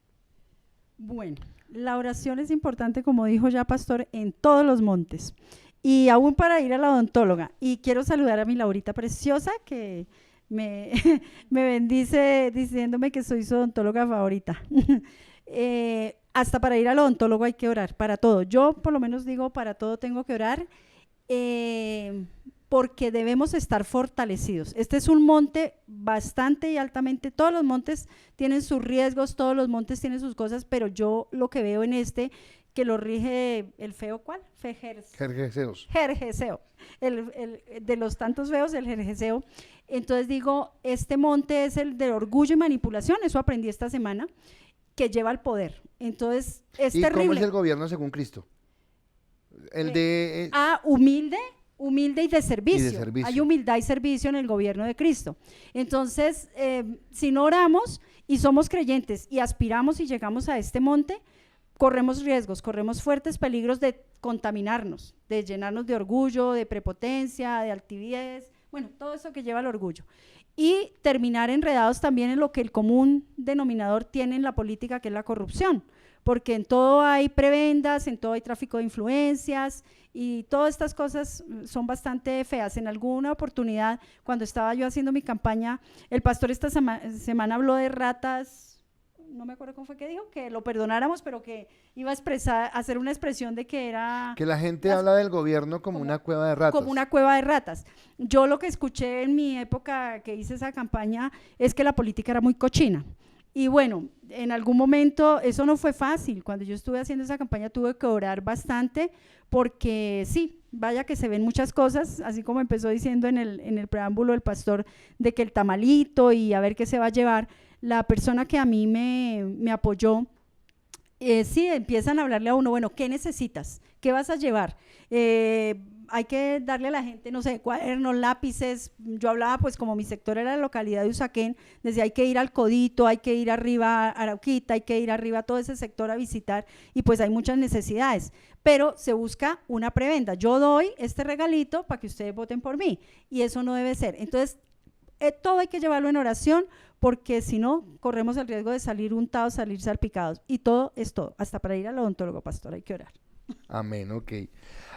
Bueno, la oración es importante, como dijo ya Pastor, en todos los montes. Y aún para ir a la odontóloga. Y quiero saludar a mi Laurita preciosa que me, me bendice diciéndome que soy su odontóloga favorita. Hasta para ir al odontólogo hay que orar, para todo. Yo por lo menos digo, para todo tengo que orar. Porque debemos estar fortalecidos. Este es un monte bastante y altamente, todos los montes tienen sus riesgos, todos los montes tienen sus cosas, pero yo lo que veo en este, que lo rige el feo, ¿cuál? Jerjeseos. Jerjeseo, de los tantos feos, el jerjeseo. Entonces digo, este monte es el de orgullo y manipulación, eso aprendí esta semana, que lleva al poder. Entonces es ¿Y terrible. cómo es el gobierno según Cristo? Humilde y de servicio. Y de servicio. Hay humildad y servicio en el gobierno de Cristo. Entonces, si no oramos y somos creyentes y aspiramos y llegamos a este monte, corremos riesgos, corremos fuertes peligros de contaminarnos, de llenarnos de orgullo, de prepotencia, de altivez, bueno, todo eso que lleva al orgullo. Y terminar enredados también en lo que el común denominador tiene en la política, que es la corrupción, porque en todo hay prebendas, en todo hay tráfico de influencias y todas estas cosas son bastante feas. En alguna oportunidad, cuando estaba yo haciendo mi campaña, el pastor esta semana habló de ratas, no me acuerdo cómo fue que dijo, que lo perdonáramos, pero que iba a hacer una expresión de que era… Que la gente habla del gobierno como una cueva de ratas. Como una cueva de ratas. Yo lo que escuché en mi época que hice esa campaña es que la política era muy cochina. Y bueno, en algún momento eso no fue fácil. Cuando yo estuve haciendo esa campaña tuve que orar bastante porque sí, vaya que se ven muchas cosas, así como empezó diciendo en el preámbulo el pastor de que el tamalito y a ver qué se va a llevar. La persona que a mí me apoyó, sí, empiezan a hablarle a uno, bueno, ¿qué necesitas? ¿Qué vas a llevar? hay que darle a la gente, no sé, cuadernos, lápices. Yo hablaba, pues como mi sector era la localidad de Usaquén, desde hay que ir al Codito, hay que ir arriba a Arauquita, hay que ir arriba a todo ese sector a visitar, y pues hay muchas necesidades, pero se busca una prebenda. Yo doy este regalito para que ustedes voten por mí, y eso no debe ser. Entonces, todo hay que llevarlo en oración, porque si no, corremos el riesgo de salir untados, salir salpicados, y todo es todo, hasta para ir al odontólogo, pastor, hay que orar. Amén, ok.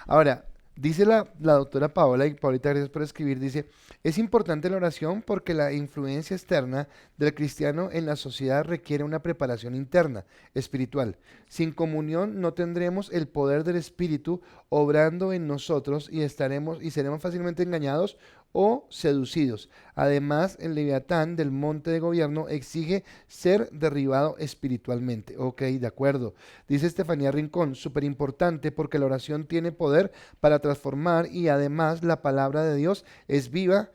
Ahora, dice la doctora Paola, y Paulita, gracias por escribir, dice, es importante la oración porque la influencia externa del cristiano en la sociedad requiere una preparación interna, espiritual. Sin comunión no tendremos el poder del Espíritu obrando en nosotros y seremos fácilmente engañados o seducidos. Además, el Leviatán del monte de gobierno exige ser derribado espiritualmente. Ok, de acuerdo. Dice Estefanía Rincón, súper importante porque la oración tiene poder para transformar y además la palabra de Dios es viva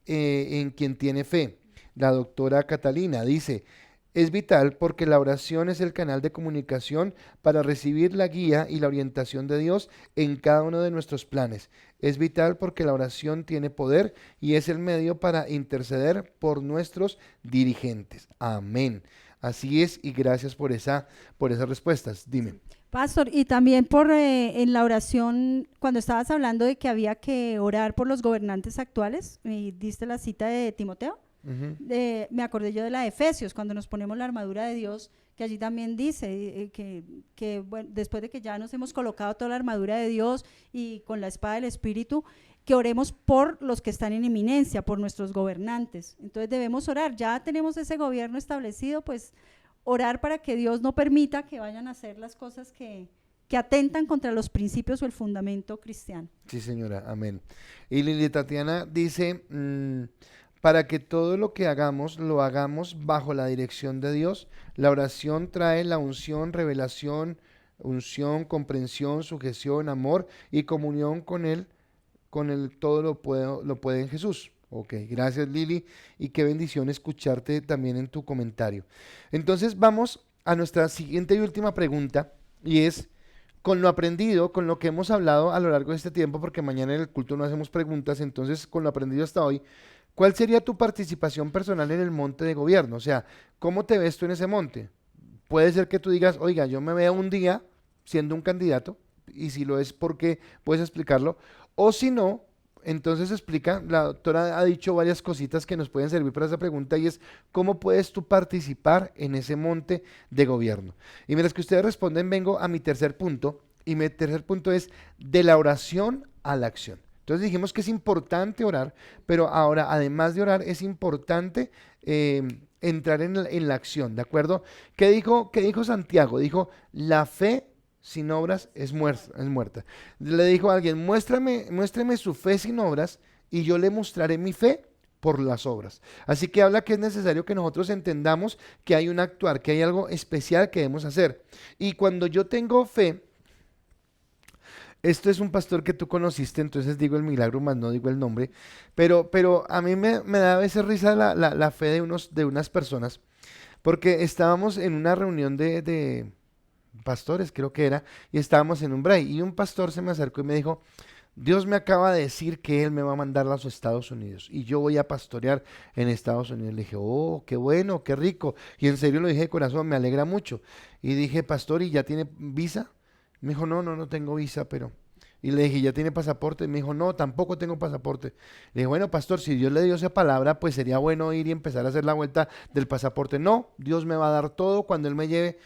en quien tiene fe. La doctora Catalina dice, es vital porque la oración es el canal de comunicación para recibir la guía y la orientación de Dios en cada uno de nuestros planes. Es vital porque la oración tiene poder y es el medio para interceder por nuestros dirigentes. Amén. Así es, y gracias por esas respuestas. Dime. Pastor, y también en la oración, cuando estabas hablando de que había que orar por los gobernantes actuales, y diste la cita de Timoteo. Ujú. Me acordé yo de la de Efesios, cuando nos ponemos la armadura de Dios, que allí también dice bueno, después de que ya nos hemos colocado toda la armadura de Dios y con la espada del Espíritu, que oremos por los que están en eminencia, por nuestros gobernantes. Entonces debemos orar, ya tenemos ese gobierno establecido, pues orar para que Dios no permita que vayan a hacer las cosas que atentan contra los principios o el fundamento cristiano. Sí, señora, amén. Y Lili Tatiana dice, para que todo lo que hagamos, lo hagamos bajo la dirección de Dios. La oración trae la unción, revelación, comprensión, sujeción, amor y comunión con Él. Con Él todo lo puede en Jesús. Ok, gracias Lili, y qué bendición escucharte también en tu comentario. Entonces vamos a nuestra siguiente y última pregunta, y es, con lo aprendido, con lo que hemos hablado a lo largo de este tiempo, porque mañana en el culto no hacemos preguntas, entonces con lo aprendido hasta hoy, ¿cuál sería tu participación personal en el monte de gobierno? O sea, ¿cómo te ves tú en ese monte? Puede ser que tú digas, oiga, yo me veo un día siendo un candidato, y si lo es, ¿por qué? Puedes explicarlo. O si no, entonces explica, la doctora ha dicho varias cositas que nos pueden servir para esa pregunta, y es, ¿cómo puedes tú participar en ese monte de gobierno? Y mientras que ustedes responden, vengo a mi tercer punto, y mi tercer punto es de la oración a la acción. Entonces dijimos que es importante orar, pero ahora, además de orar, es importante entrar en la acción, ¿de acuerdo? ¿Qué dijo Santiago? Dijo, la fe sin obras es muerta. Le dijo a alguien, muéstrame su fe sin obras y yo le mostraré mi fe por las obras. Así que habla que es necesario que nosotros entendamos que hay un actuar, que hay algo especial que debemos hacer. Y cuando yo tengo fe, esto es un pastor que tú conociste, entonces digo el milagro, más no digo el nombre, pero a mí me da a veces risa la fe de unas personas, porque estábamos en una reunión de pastores, creo que era, y estábamos en un break, y un pastor se me acercó y me dijo, Dios me acaba de decir que Él me va a mandar a los Estados Unidos, y yo voy a pastorear en Estados Unidos. Le dije, oh, qué bueno, qué rico, y en serio lo dije de corazón, me alegra mucho, y dije, pastor, ¿y ya tiene visa? Me dijo, no tengo visa, pero... Y le dije, ¿ya tiene pasaporte? Me dijo, no, tampoco tengo pasaporte. Le dije, bueno, pastor, si Dios le dio esa palabra, pues sería bueno ir y empezar a hacer la vuelta del pasaporte. No, Dios me va a dar todo cuando Él me lleve.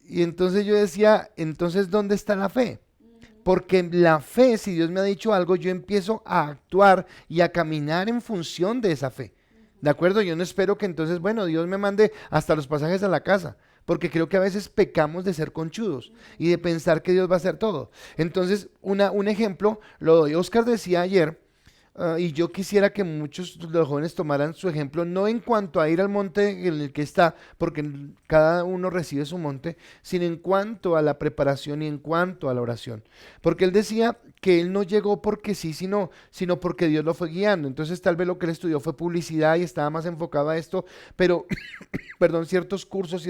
Y entonces yo decía, entonces, ¿dónde está la fe? Porque la fe, si Dios me ha dicho algo, yo empiezo a actuar y a caminar en función de esa fe. ¿De acuerdo? Yo no espero que entonces, bueno, Dios me mande hasta los pasajes a la casa, porque creo que a veces pecamos de ser conchudos y de pensar que Dios va a hacer todo. Entonces, un ejemplo lo doy. Oscar decía ayer, Y yo quisiera que muchos de los jóvenes tomaran su ejemplo, no en cuanto a ir al monte en el que está, porque cada uno recibe su monte, sino en cuanto a la preparación y en cuanto a la oración. Porque él decía que él no llegó porque sí, sino porque Dios lo fue guiando. Entonces tal vez lo que él estudió fue publicidad y estaba más enfocado a esto, pero perdón, ciertos cursos,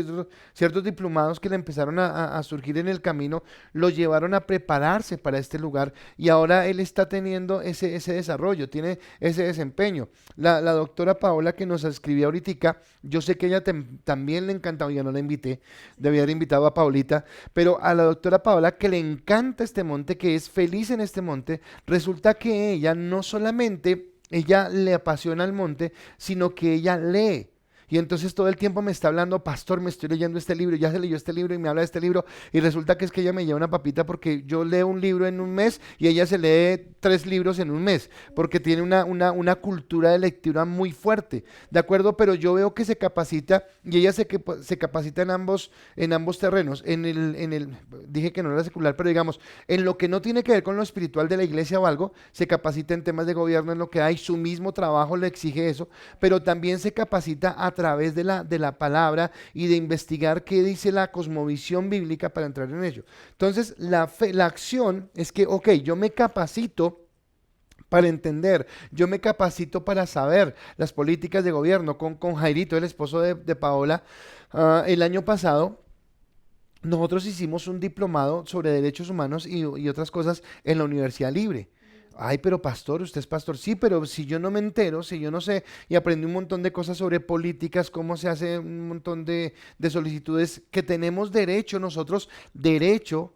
ciertos diplomados que le empezaron a surgir en el camino, lo llevaron a prepararse para este lugar y ahora él está teniendo ese desarrollo, tiene ese desempeño. La doctora Paola que nos escribió ahorita, yo sé que ella también le encantaba, ya no la invité, debía haber invitado a Paulita, pero a la doctora Paola que le encanta este monte, que es feliz en este monte, resulta que ella no solamente, ella le apasiona el monte, sino que ella lee. Y entonces todo el tiempo me está hablando, pastor, me estoy leyendo este libro, ya se leyó este libro y me habla de este libro. Y resulta que es que ella me lleva una papita porque yo leo un libro en un mes y ella se lee 3 libros en un mes, porque tiene una cultura de lectura muy fuerte, ¿de acuerdo? Pero yo veo que se capacita y ella se capacita en ambos terrenos. Dije que no era secular, pero digamos, en lo que no tiene que ver con lo espiritual de la iglesia o algo, se capacita en temas de gobierno, en lo que hay, su mismo trabajo le exige eso, pero también se capacita a través de la palabra y de investigar qué dice la cosmovisión bíblica para entrar en ello. Entonces, la acción es que, ok, yo me capacito para entender, yo me capacito para saber las políticas de gobierno. Con Jairito, el esposo de Paola, el año pasado, nosotros hicimos un diplomado sobre derechos humanos y otras cosas en la Universidad Libre. Ay, pero pastor, usted es pastor. Sí, pero si yo no me entero, si yo no sé, y aprendí un montón de cosas sobre políticas, cómo se hace un montón de solicitudes, que tenemos derecho nosotros, derecho.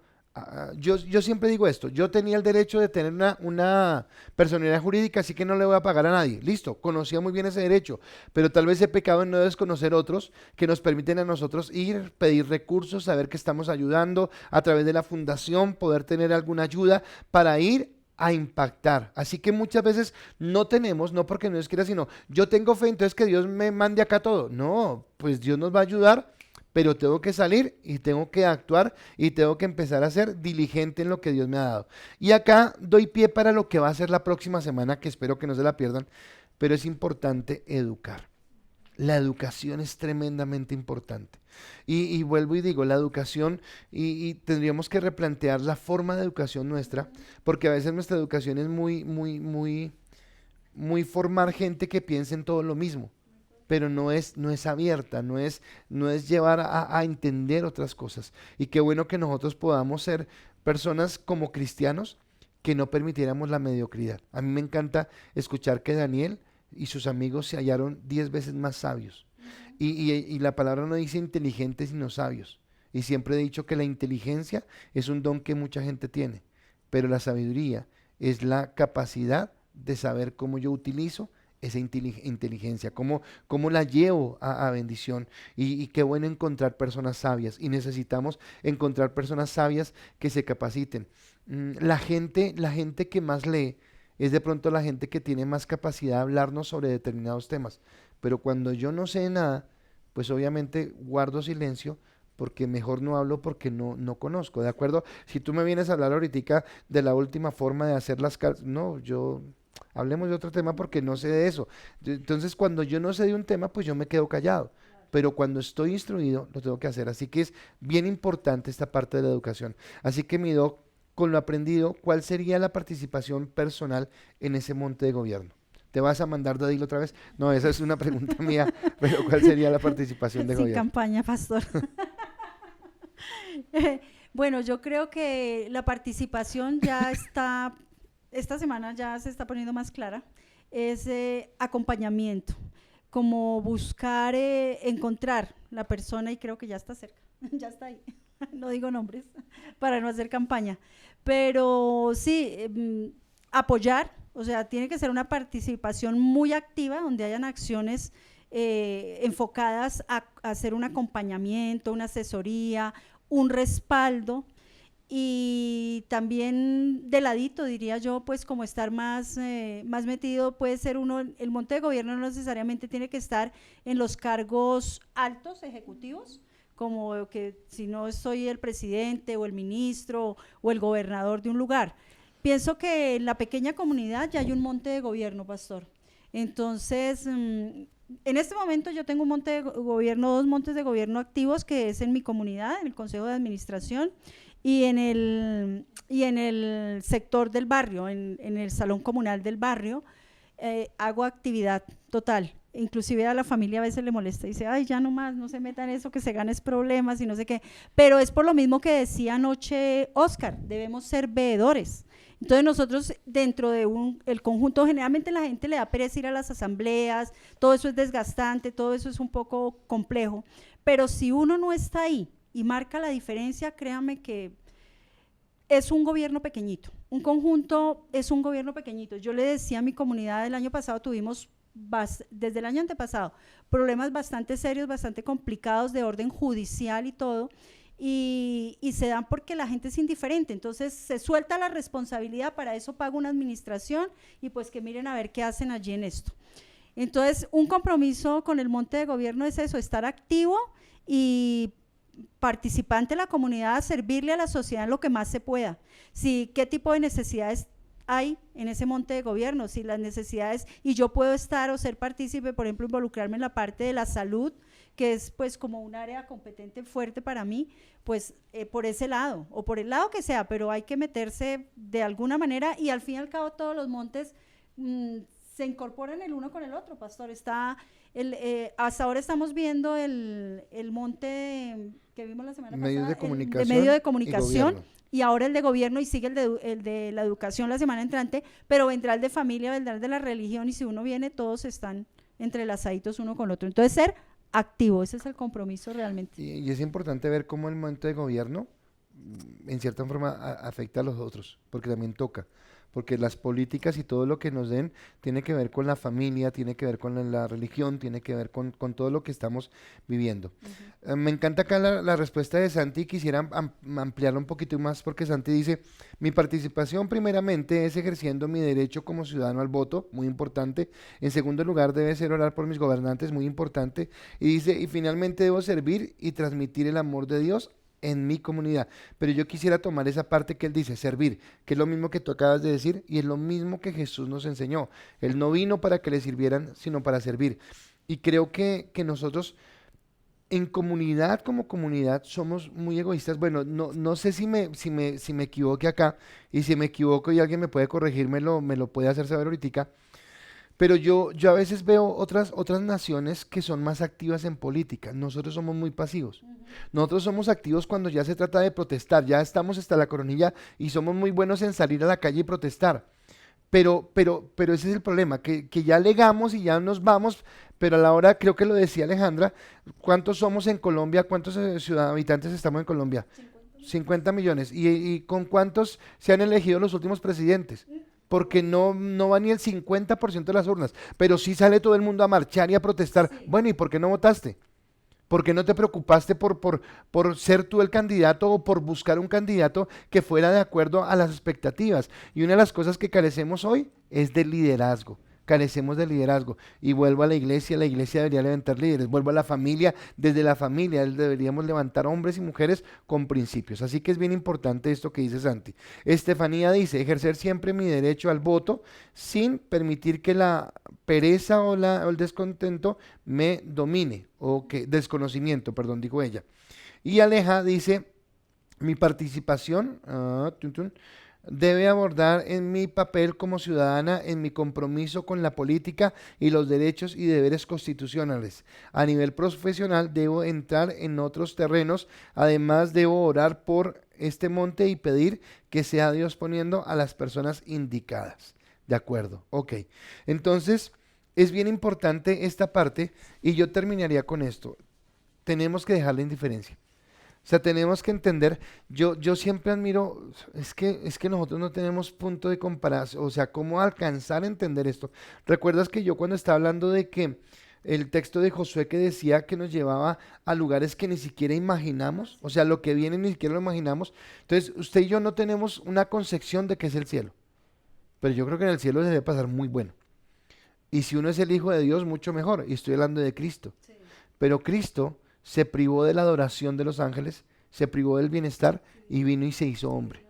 Yo siempre digo esto, yo tenía el derecho de tener una personalidad jurídica, así que no le voy a pagar a nadie. Listo, conocía muy bien ese derecho, pero tal vez he pecado en no desconocer otros que nos permiten a nosotros ir, pedir recursos, saber que estamos ayudando a través de la fundación, poder tener alguna ayuda para ir a impactar. Así que muchas veces no tenemos, no porque no Dios quiera, sino yo tengo fe, entonces que Dios me mande acá todo. No, pues Dios nos va a ayudar, pero tengo que salir y tengo que actuar y tengo que empezar a ser diligente en lo que Dios me ha dado. Y acá doy pie para lo que va a ser la próxima semana, que espero que no se la pierdan, pero es importante educar. La educación es tremendamente importante. Y vuelvo y digo, la educación, y tendríamos que replantear la forma de educación nuestra, porque a veces nuestra educación es muy formar gente que piense en todo lo mismo, pero no es abierta, no es llevar a entender otras cosas. Y qué bueno que nosotros podamos ser personas como cristianos que no permitiéramos la mediocridad. A mí me encanta escuchar que Daniel y sus amigos se hallaron 10 veces más sabios. Y la palabra no dice inteligentes sino sabios. Y siempre he dicho que la inteligencia es un don que mucha gente tiene, pero la sabiduría es la capacidad de saber cómo yo utilizo esa inteligencia, cómo la llevo a bendición. Y qué bueno encontrar personas sabias. Y necesitamos encontrar personas sabias que se capaciten. La gente que más lee es de pronto la gente que tiene más capacidad de hablarnos sobre determinados temas. Pero cuando yo no sé nada, pues obviamente guardo silencio porque mejor no hablo porque no conozco, ¿de acuerdo? Si tú me vienes a hablar ahorita de la última forma de hacer las cartas, no, hablemos de otro tema porque no sé de eso. Entonces, cuando yo no sé de un tema, pues yo me quedo callado. Pero cuando estoy instruido, lo tengo que hacer. Así que es bien importante esta parte de la educación. Así que mi doc, con lo aprendido, ¿cuál sería la participación personal en ese monte de gobierno? ¿Te vas a mandar de otra vez? No, esa es una pregunta mía, pero ¿cuál sería la participación de Sin gobierno? campaña, pastor. Bueno, yo creo que la participación ya está, esta semana ya se está poniendo más clara, es acompañamiento, como buscar encontrar la persona y creo que ya está cerca, ya está ahí, no digo nombres para no hacer campaña, pero sí, apoyar, o sea, tiene que ser una participación muy activa donde hayan acciones enfocadas a hacer un acompañamiento, una asesoría, un respaldo y también de ladito, diría yo, pues como estar más metido, puede ser uno, el monte de gobierno no necesariamente tiene que estar en los cargos altos ejecutivos, como que si no soy el presidente o el ministro o el gobernador de un lugar. pienso que en la pequeña comunidad ya hay un monte de gobierno, pastor. Entonces, en este momento yo tengo un monte de gobierno, dos montes de gobierno activos, que es en mi comunidad, en el Consejo de Administración, y en el sector del barrio, en el salón comunal del barrio, hago actividad total. Inclusive a la familia a veces le molesta y dice, ay, ya no más, no se metan en eso, que se ganes problemas y no sé qué. Pero es por lo mismo que decía anoche Oscar, debemos ser veedores. Entonces nosotros dentro de el conjunto, generalmente la gente le da pereza ir a las asambleas, todo eso es desgastante, todo eso es un poco complejo, pero si uno no está ahí y marca la diferencia, créame que es un gobierno pequeñito, un conjunto es un gobierno pequeñito. Yo le decía a mi comunidad, el año pasado tuvimos, desde el año antepasado, problemas bastante serios, bastante complicados de orden judicial y todo, y se dan porque la gente es indiferente, entonces se suelta la responsabilidad, para eso paga una administración y pues que miren a ver qué hacen allí en esto. Entonces, un compromiso con el monte de gobierno es eso, estar activo y participante de la comunidad, servirle a la sociedad en lo que más se pueda. Si, qué tipo de necesidades hay en ese monte de gobierno, si las necesidades, y yo puedo estar o ser partícipe, por ejemplo, involucrarme en la parte de la salud, que es pues como un área competente fuerte para mí, pues por ese lado, o por el lado que sea, pero hay que meterse de alguna manera, y al fin y al cabo todos los montes se incorporan el uno con el otro, pastor. Está hasta ahora estamos viendo el monte que vimos la semana Medios pasada, de comunicación, de medio de y comunicación, gobierno. y ahora el de gobierno, y sigue el de la educación la semana entrante, pero vendrá el de familia, vendrá el de la religión, y si uno viene, todos están entrelazaditos uno con el otro. Entonces, ser activo, ese es el compromiso realmente. Y es importante ver cómo el momento de gobierno, en cierta forma, afecta a los otros, porque también toca. Porque las políticas y todo lo que nos den tiene que ver con la familia, tiene que ver con la religión, tiene que ver con todo lo que estamos viviendo. Me encanta acá la respuesta de Santi, quisiera ampliarla un poquito más, porque Santi dice, mi participación primeramente es ejerciendo mi derecho como ciudadano al voto, muy importante. En segundo lugar debe ser orar por mis gobernantes, muy importante. Y dice, y finalmente debo servir y transmitir el amor de Dios en mi comunidad. Pero yo quisiera tomar esa parte que él dice, servir, que es lo mismo que tú acabas de decir, y es lo mismo que Jesús nos enseñó. Él no vino para que le sirvieran, sino para servir. Y creo que nosotros en comunidad, como comunidad, somos muy egoístas. Bueno, no sé si me equivoqué acá, y si me equivoco y alguien me puede corregir, me lo puede hacer saber ahorita. Pero yo a veces veo otras naciones que son más activas en política. Nosotros somos muy pasivos. Nosotros somos activos cuando ya se trata de protestar. Ya estamos hasta la coronilla y somos muy buenos en salir a la calle y protestar. Pero ese es el problema, que ya alegamos y ya nos vamos, pero a la hora, creo que lo decía Alejandra, ¿cuántos somos en Colombia? ¿Cuántos habitantes estamos en Colombia? 50 millones. ¿Y con cuántos se han elegido los últimos presidentes? Porque no va ni el 50% de las urnas, pero sí sale todo el mundo a marchar y a protestar. Sí. Bueno, ¿y por qué no votaste? ¿Por qué no te preocupaste por ser tú el candidato, o por buscar un candidato que fuera de acuerdo a las expectativas? Y una de las cosas que carecemos hoy es de liderazgo. Carecemos de liderazgo. Y vuelvo a la iglesia debería levantar líderes. Vuelvo a la familia, desde la familia deberíamos levantar hombres y mujeres con principios. Así que es bien importante esto que dice Santi. Estefanía dice, ejercer siempre mi derecho al voto sin permitir que la pereza o el descontento me domine, o que desconocimiento, perdón, dijo ella. Y Aleja dice, mi participación debe abordar en mi papel como ciudadana, en mi compromiso con la política y los derechos y deberes constitucionales. A nivel profesional debo entrar en otros terrenos, además debo orar por este monte y pedir que sea Dios poniendo a las personas indicadas. De acuerdo, ok. Entonces, es bien importante esta parte, y yo terminaría con esto. Tenemos que dejar la indiferencia. O sea, tenemos que entender, yo siempre admiro, es que nosotros no tenemos punto de comparación, o sea, cómo alcanzar a entender esto. ¿Recuerdas que yo cuando estaba hablando de que el texto de Josué que decía que nos llevaba a lugares que ni siquiera imaginamos? O sea, lo que viene ni siquiera lo imaginamos. Entonces, usted y yo no tenemos una concepción de qué es el cielo, pero yo creo que en el cielo se debe pasar muy bueno. Y si uno es el Hijo de Dios, mucho mejor, y estoy hablando de Cristo. Sí. Pero Cristo se privó de la adoración de los ángeles, se privó del bienestar y vino y se hizo hombre.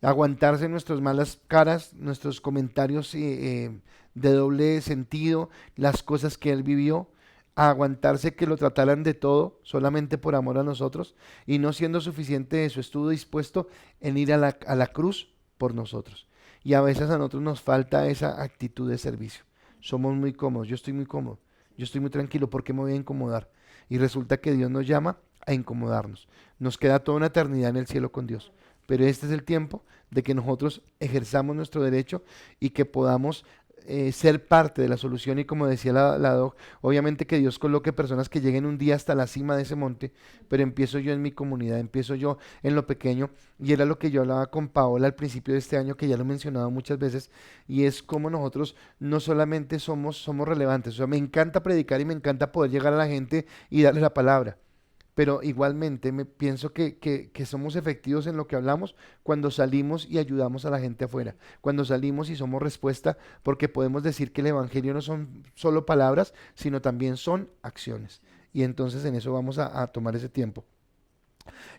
aguantarse nuestras malas caras, nuestros comentarios de doble sentido, las cosas que él vivió, a aguantarse que lo trataran de todo solamente por amor a nosotros y no siendo suficiente eso, estuvo dispuesto en ir a la cruz por nosotros. Y a veces a nosotros nos falta esa actitud de servicio. Somos muy cómodos, yo estoy muy cómodo, yo estoy muy tranquilo, ¿por qué me voy a incomodar? Y resulta que Dios nos llama a incomodarnos. Nos queda toda una eternidad en el cielo con Dios. Pero este es el tiempo de que nosotros ejerzamos nuestro derecho y que podamos ser parte de la solución y como decía la doc, obviamente que Dios coloque personas que lleguen un día hasta la cima de ese monte, pero empiezo yo en mi comunidad, empiezo yo en lo pequeño y era lo que yo hablaba con Paola al principio de este año, que ya lo he mencionado muchas veces, y es como nosotros no solamente somos relevantes, o sea, me encanta predicar y me encanta poder llegar a la gente y darle la palabra, pero igualmente me pienso que somos efectivos en lo que hablamos cuando salimos y ayudamos a la gente afuera, cuando salimos y somos respuesta, porque podemos decir que el Evangelio no son solo palabras, sino también son acciones. Y entonces en eso vamos a tomar ese tiempo.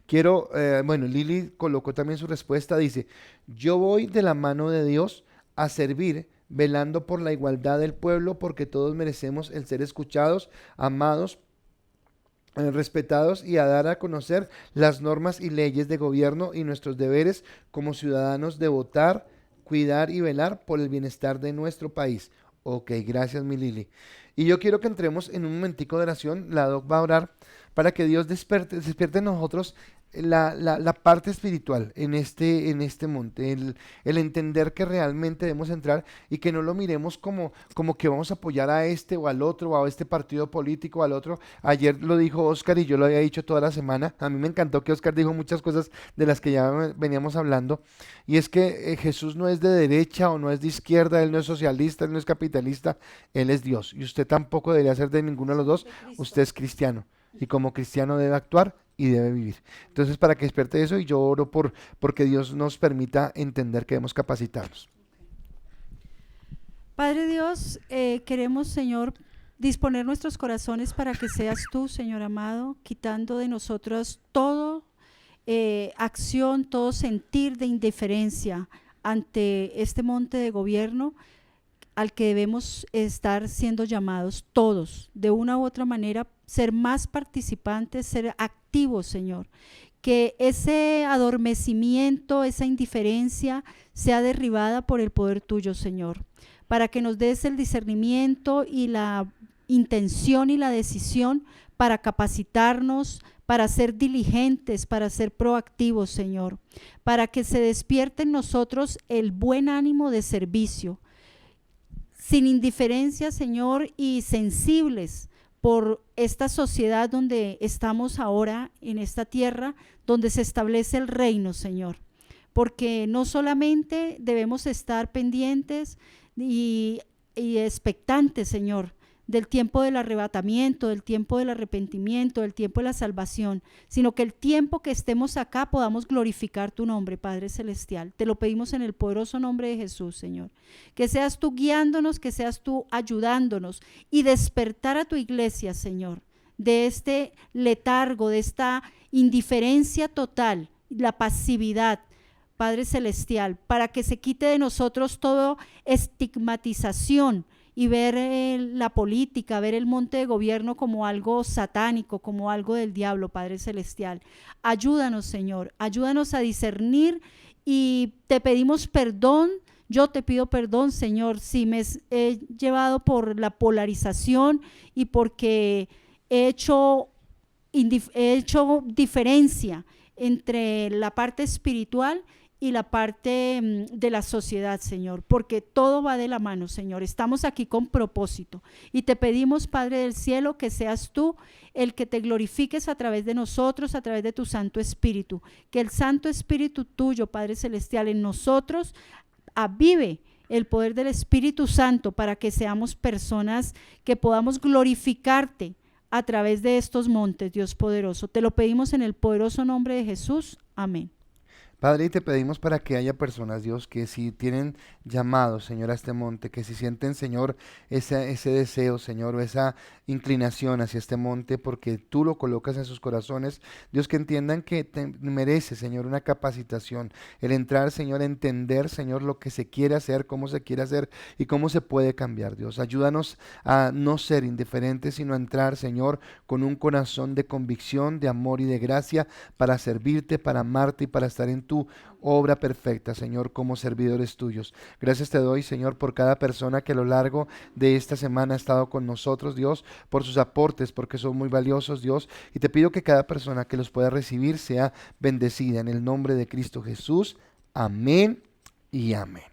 Quiero, bueno, Lili colocó también su respuesta, dice, yo voy de la mano de Dios a servir, velando por la igualdad del pueblo, porque todos merecemos el ser escuchados, amados, respetados y a dar a conocer las normas y leyes de gobierno y nuestros deberes como ciudadanos de votar, cuidar y velar por el bienestar de nuestro país. Ok, gracias mi Lili. Y yo quiero que entremos en un momentico de oración, la doc va a orar para que Dios despierte en nosotros la parte espiritual en este monte, el entender que realmente debemos entrar y que no lo miremos como que vamos a apoyar a este o al otro, o a este partido político o al otro. Ayer lo dijo Oscar y yo lo había dicho toda la semana. A mí me encantó que Oscar dijo muchas cosas de las que ya veníamos hablando. Y es que Jesús no es de derecha o no es de izquierda, Él no es socialista, Él no es capitalista, Él es Dios. Y usted tampoco debería ser de ninguno de los dos, usted es cristiano. Y como cristiano debe actuar y debe vivir. Entonces, para que despierte eso, y yo oro porque Dios nos permita entender que debemos capacitarnos. Padre Dios, queremos, Señor, disponer nuestros corazones para que seas tú, Señor amado, quitando de nosotros todo acción, todo sentir de indiferencia ante este monte de gobierno al que debemos estar siendo llamados todos, de una u otra manera, ser más participantes, ser activos, Señor. Que ese adormecimiento, esa indiferencia sea derribada por el poder tuyo, Señor, para que nos des el discernimiento y la intención y la decisión para capacitarnos, para ser diligentes, para ser proactivos, Señor, para que se despierte en nosotros el buen ánimo de servicio, sin indiferencia, Señor, y sensibles por esta sociedad donde estamos ahora, en esta tierra, donde se establece el reino, Señor. Porque no solamente debemos estar pendientes y expectantes, Señor, del tiempo del arrebatamiento, del tiempo del arrepentimiento, del tiempo de la salvación, sino que el tiempo que estemos acá podamos glorificar tu nombre, Padre Celestial. Te lo pedimos en el poderoso nombre de Jesús, Señor. Que seas tú guiándonos, que seas tú ayudándonos y despertar a tu iglesia, Señor, de este letargo, de esta indiferencia total, la pasividad, Padre Celestial, para que se quite de nosotros toda estigmatización y ver la política, ver el monte de gobierno como algo satánico, como algo del diablo, Padre Celestial. Ayúdanos, Señor, ayúdanos a discernir y te pedimos perdón. Yo te pido perdón, Señor, si me he llevado por la polarización y porque he hecho diferencia entre la parte espiritual y la parte de la sociedad, Señor, porque todo va de la mano, Señor. Estamos aquí con propósito y te pedimos, Padre del cielo, que seas tú el que te glorifiques a través de nosotros, a través de tu Santo Espíritu, que el Santo Espíritu tuyo, Padre Celestial, en nosotros avive el poder del Espíritu Santo para que seamos personas que podamos glorificarte a través de estos montes, Dios poderoso. Te lo pedimos en el poderoso nombre de Jesús. Amén. Padre, y te pedimos para que haya personas, Dios, que si tienen llamado, Señor, a este monte, que si sienten, Señor, ese deseo, Señor, o esa inclinación hacia este monte, porque tú lo colocas en sus corazones, Dios, que entiendan que te merece, Señor, una capacitación, el entrar, Señor, a entender, Señor, lo que se quiere hacer, cómo se quiere hacer y cómo se puede cambiar, Dios. Ayúdanos a no ser indiferentes, sino a entrar, Señor, con un corazón de convicción, de amor y de gracia para servirte, para amarte y para estar en tu obra perfecta, Señor, como servidores tuyos. Gracias te doy, Señor, por cada persona que a lo largo de esta semana ha estado con nosotros, Dios, por sus aportes, porque son muy valiosos, Dios, y te pido que cada persona que los pueda recibir sea bendecida en el nombre de Cristo Jesús. Amén y amén.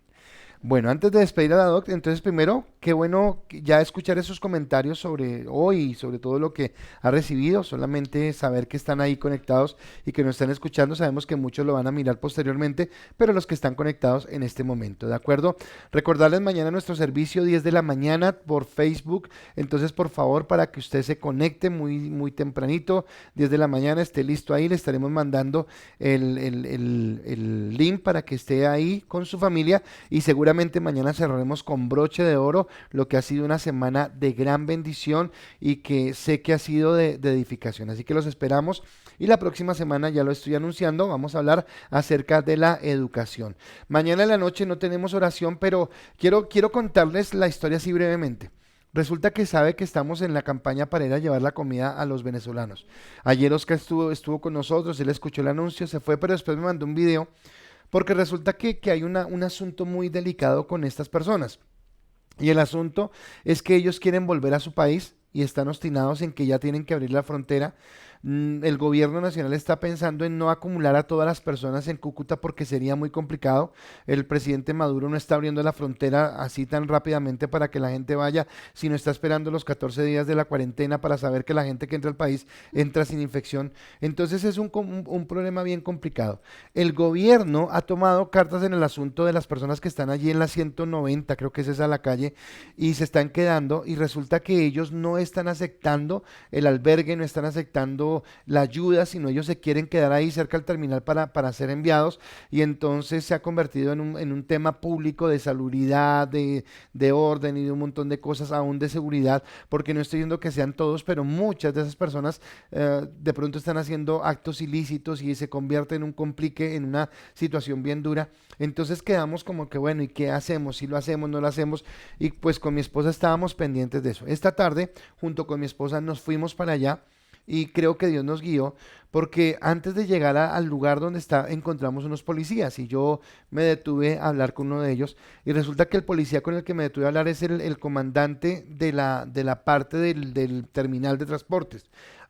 Bueno, antes de despedir a la doc, entonces primero, qué bueno ya escuchar esos comentarios sobre hoy y sobre todo lo que ha recibido, solamente saber que están ahí conectados y que nos están escuchando, sabemos que muchos lo van a mirar posteriormente, pero los que están conectados en este momento, ¿de acuerdo? Recordarles mañana nuestro servicio 10 de la mañana por Facebook, entonces por favor para que usted se conecte muy tempranito, 10 de la mañana, esté listo ahí, le estaremos mandando el link para que esté ahí con su familia y seguramente mañana cerraremos con broche de oro lo que ha sido una semana de gran bendición y que sé que ha sido de edificación. Así que los esperamos y la próxima semana, ya lo estoy anunciando, vamos a hablar acerca de la educación. Mañana en la noche no tenemos oración, pero quiero contarles la historia así brevemente. Resulta que sabe que estamos en la campaña para ir a llevar la comida a los venezolanos. Ayer Oscar estuvo con nosotros, él escuchó el anuncio, se fue, pero después me mandó un video porque resulta que hay un asunto muy delicado con estas personas. Y el asunto es que ellos quieren volver a su país y están obstinados en que ya tienen que abrir la frontera. El gobierno nacional está pensando en no acumular a todas las personas en Cúcuta porque sería muy complicado. El presidente Maduro no está abriendo la frontera así tan rápidamente para que la gente vaya, sino está esperando los 14 días de la cuarentena para saber que la gente que entra al país entra sin infección. Entonces es un problema bien complicado. El gobierno ha tomado cartas en el asunto de las personas que están allí en la 190, creo que es esa la calle, y se están quedando y resulta que ellos no están aceptando el albergue, no están aceptando la ayuda, sino ellos se quieren quedar ahí cerca del terminal para ser enviados y entonces se ha convertido en un tema público de salubridad, de orden y de un montón de cosas, aún de seguridad, porque no estoy diciendo que sean todos, pero muchas de esas personas de pronto están haciendo actos ilícitos y se convierte en un complique, en una situación bien dura. Entonces quedamos como que bueno, ¿y qué hacemos? Si lo hacemos, no lo hacemos. Y pues con mi esposa estábamos pendientes de eso. Esta tarde, junto con mi esposa, nos fuimos para allá y creo que Dios nos guió porque antes de llegar al lugar donde está encontramos unos policías y yo me detuve a hablar con uno de ellos y resulta que el policía con el que me detuve a hablar es el comandante de la parte del terminal de transportes.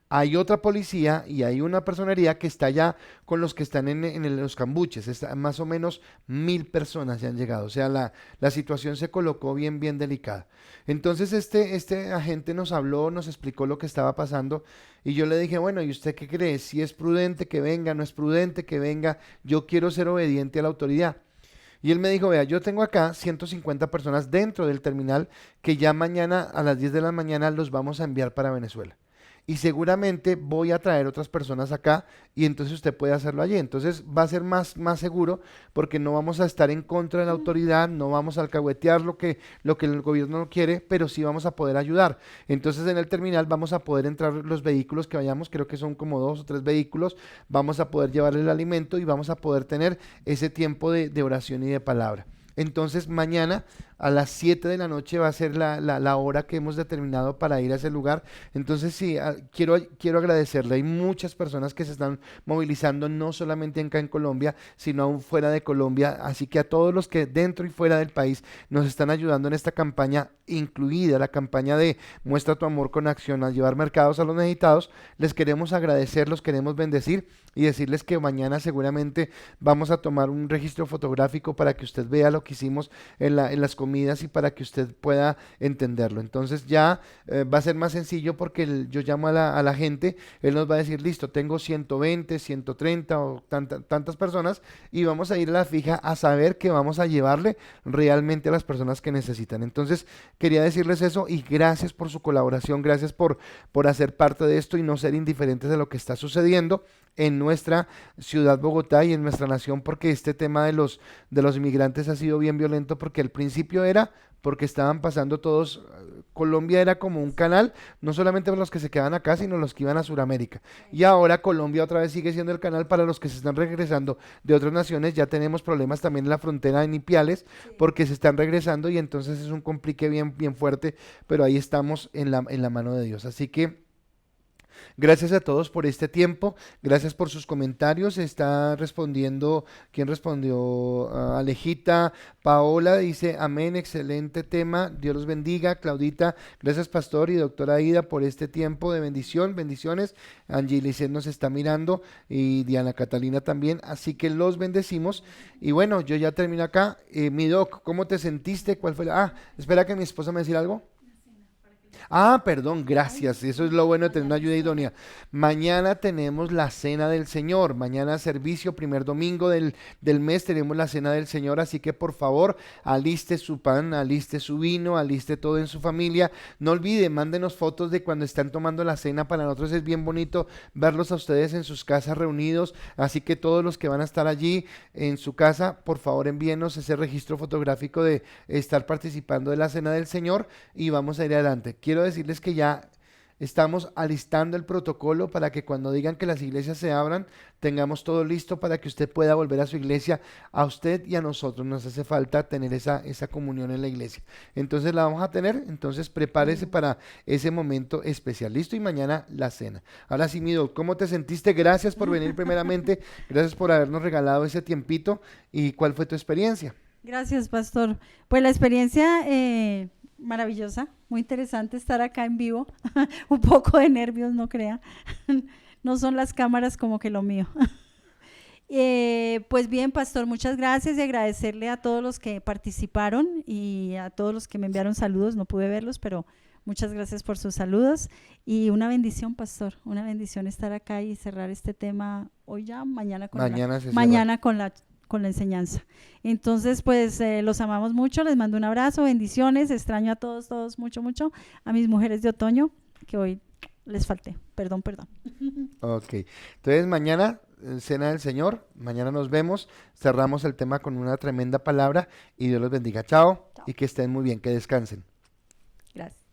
Hay otra policía y hay una personería que está allá con los que están en los cambuches. Más o menos 1.000 personas ya han llegado. O sea, la situación se colocó bien delicada. Entonces este agente nos habló, nos explicó lo que estaba pasando y yo le dije, bueno, ¿y usted qué cree? Si es prudente que venga, no es prudente que venga, yo quiero ser obediente a la autoridad. Y él me dijo, vea, yo tengo acá 150 personas dentro del terminal que ya mañana a las 10 de la mañana los vamos a enviar para Venezuela y seguramente voy a traer otras personas acá y entonces usted puede hacerlo allí. Entonces va a ser más seguro porque no vamos a estar en contra de la autoridad, no vamos a alcahuetear lo que el gobierno no quiere, pero sí vamos a poder ayudar. Entonces en el terminal vamos a poder entrar los vehículos que vayamos, creo que son como 2 o 3 vehículos, vamos a poder llevar el alimento y vamos a poder tener ese tiempo de oración y de palabra. Entonces mañana a las 7 de la noche va a ser la hora que hemos determinado para ir a ese lugar. Entonces sí, quiero agradecerle. Hay muchas personas que se están movilizando, no solamente acá en Colombia, sino aún fuera de Colombia. Así que a todos los que dentro y fuera del país nos están ayudando en esta campaña, incluida la campaña de Muestra tu amor con acción a llevar mercados a los necesitados, les queremos agradecer, los queremos bendecir y decirles que mañana seguramente vamos a tomar un registro fotográfico para que usted vea lo que hicimos en las comidas y para que usted pueda entenderlo. Entonces ya va a ser más sencillo porque yo llamo a la gente, él nos va a decir, listo, tengo 120, 130 o tantas personas y vamos a ir a la fija a saber que vamos a llevarle realmente a las personas que necesitan. Entonces quería decirles eso y gracias por su colaboración, gracias por hacer parte de esto y no ser indiferentes de lo que está sucediendo. en nuestra ciudad Bogotá y en nuestra nación, porque este tema de los inmigrantes ha sido bien violento, porque al principio era porque estaban pasando todos, Colombia era como un canal, no solamente para los que se quedaban acá, sino los que iban a Sudamérica. Y ahora Colombia otra vez sigue siendo el canal para los que se están regresando de otras naciones. Ya tenemos problemas también en la frontera en Ipiales, porque se están regresando y entonces es un complique bien, bien fuerte, pero ahí estamos en la mano de Dios. Así que gracias a todos por este tiempo, gracias por sus comentarios. Está respondiendo, ¿quién respondió? Alejita, Paola dice, amén, excelente tema, Dios los bendiga. Claudita, gracias pastor y doctora Aida por este tiempo de bendición, bendiciones. Angelice nos está mirando y Diana Catalina también, así que los bendecimos. Y bueno, yo ya termino acá. Mi doc, ¿cómo te sentiste? ¿Cuál fue espera que mi esposa me decir algo. Perdón, gracias. Eso es lo bueno de tener una ayuda idónea. Mañana tenemos la cena del Señor. Mañana servicio, primer domingo del mes, tenemos la cena del Señor. Así que por favor, aliste su pan, aliste su vino, aliste todo en su familia. No olvide, mándenos fotos de cuando están tomando la cena. Para nosotros es bien bonito verlos a ustedes en sus casas reunidos. Así que todos los que van a estar allí en su casa, por favor envíenos ese registro fotográfico de estar participando de la cena del Señor y vamos a ir adelante. Quiero decirles que ya estamos alistando el protocolo para que cuando digan que las iglesias se abran, tengamos todo listo para que usted pueda volver a su iglesia. A usted y a nosotros nos hace falta tener esa comunión en la iglesia. Entonces la vamos a tener, entonces prepárese para ese momento especial. Listo, y mañana la cena. Ahora sí, Mido, ¿cómo te sentiste? Gracias por venir primeramente, gracias por habernos regalado ese tiempito. ¿Y cuál fue tu experiencia? Gracias, pastor. Pues la experiencia maravillosa, muy interesante estar acá en vivo. Un poco de nervios, no crea. No son las cámaras como que lo mío. Pues bien, pastor, muchas gracias y agradecerle a todos los que participaron y a todos los que me enviaron saludos. No pude verlos, pero muchas gracias por sus saludos y una bendición, pastor, una bendición estar acá y cerrar este tema hoy ya, mañana con la enseñanza. Entonces, pues los amamos mucho, les mando un abrazo, bendiciones, extraño a todos, todos mucho, mucho, a mis mujeres de otoño, que hoy les falté, perdón. Ok, entonces mañana, cena del Señor, mañana nos vemos, cerramos el tema con una tremenda palabra y Dios los bendiga. Chao, Chao. y que estén muy bien, que descansen. Gracias.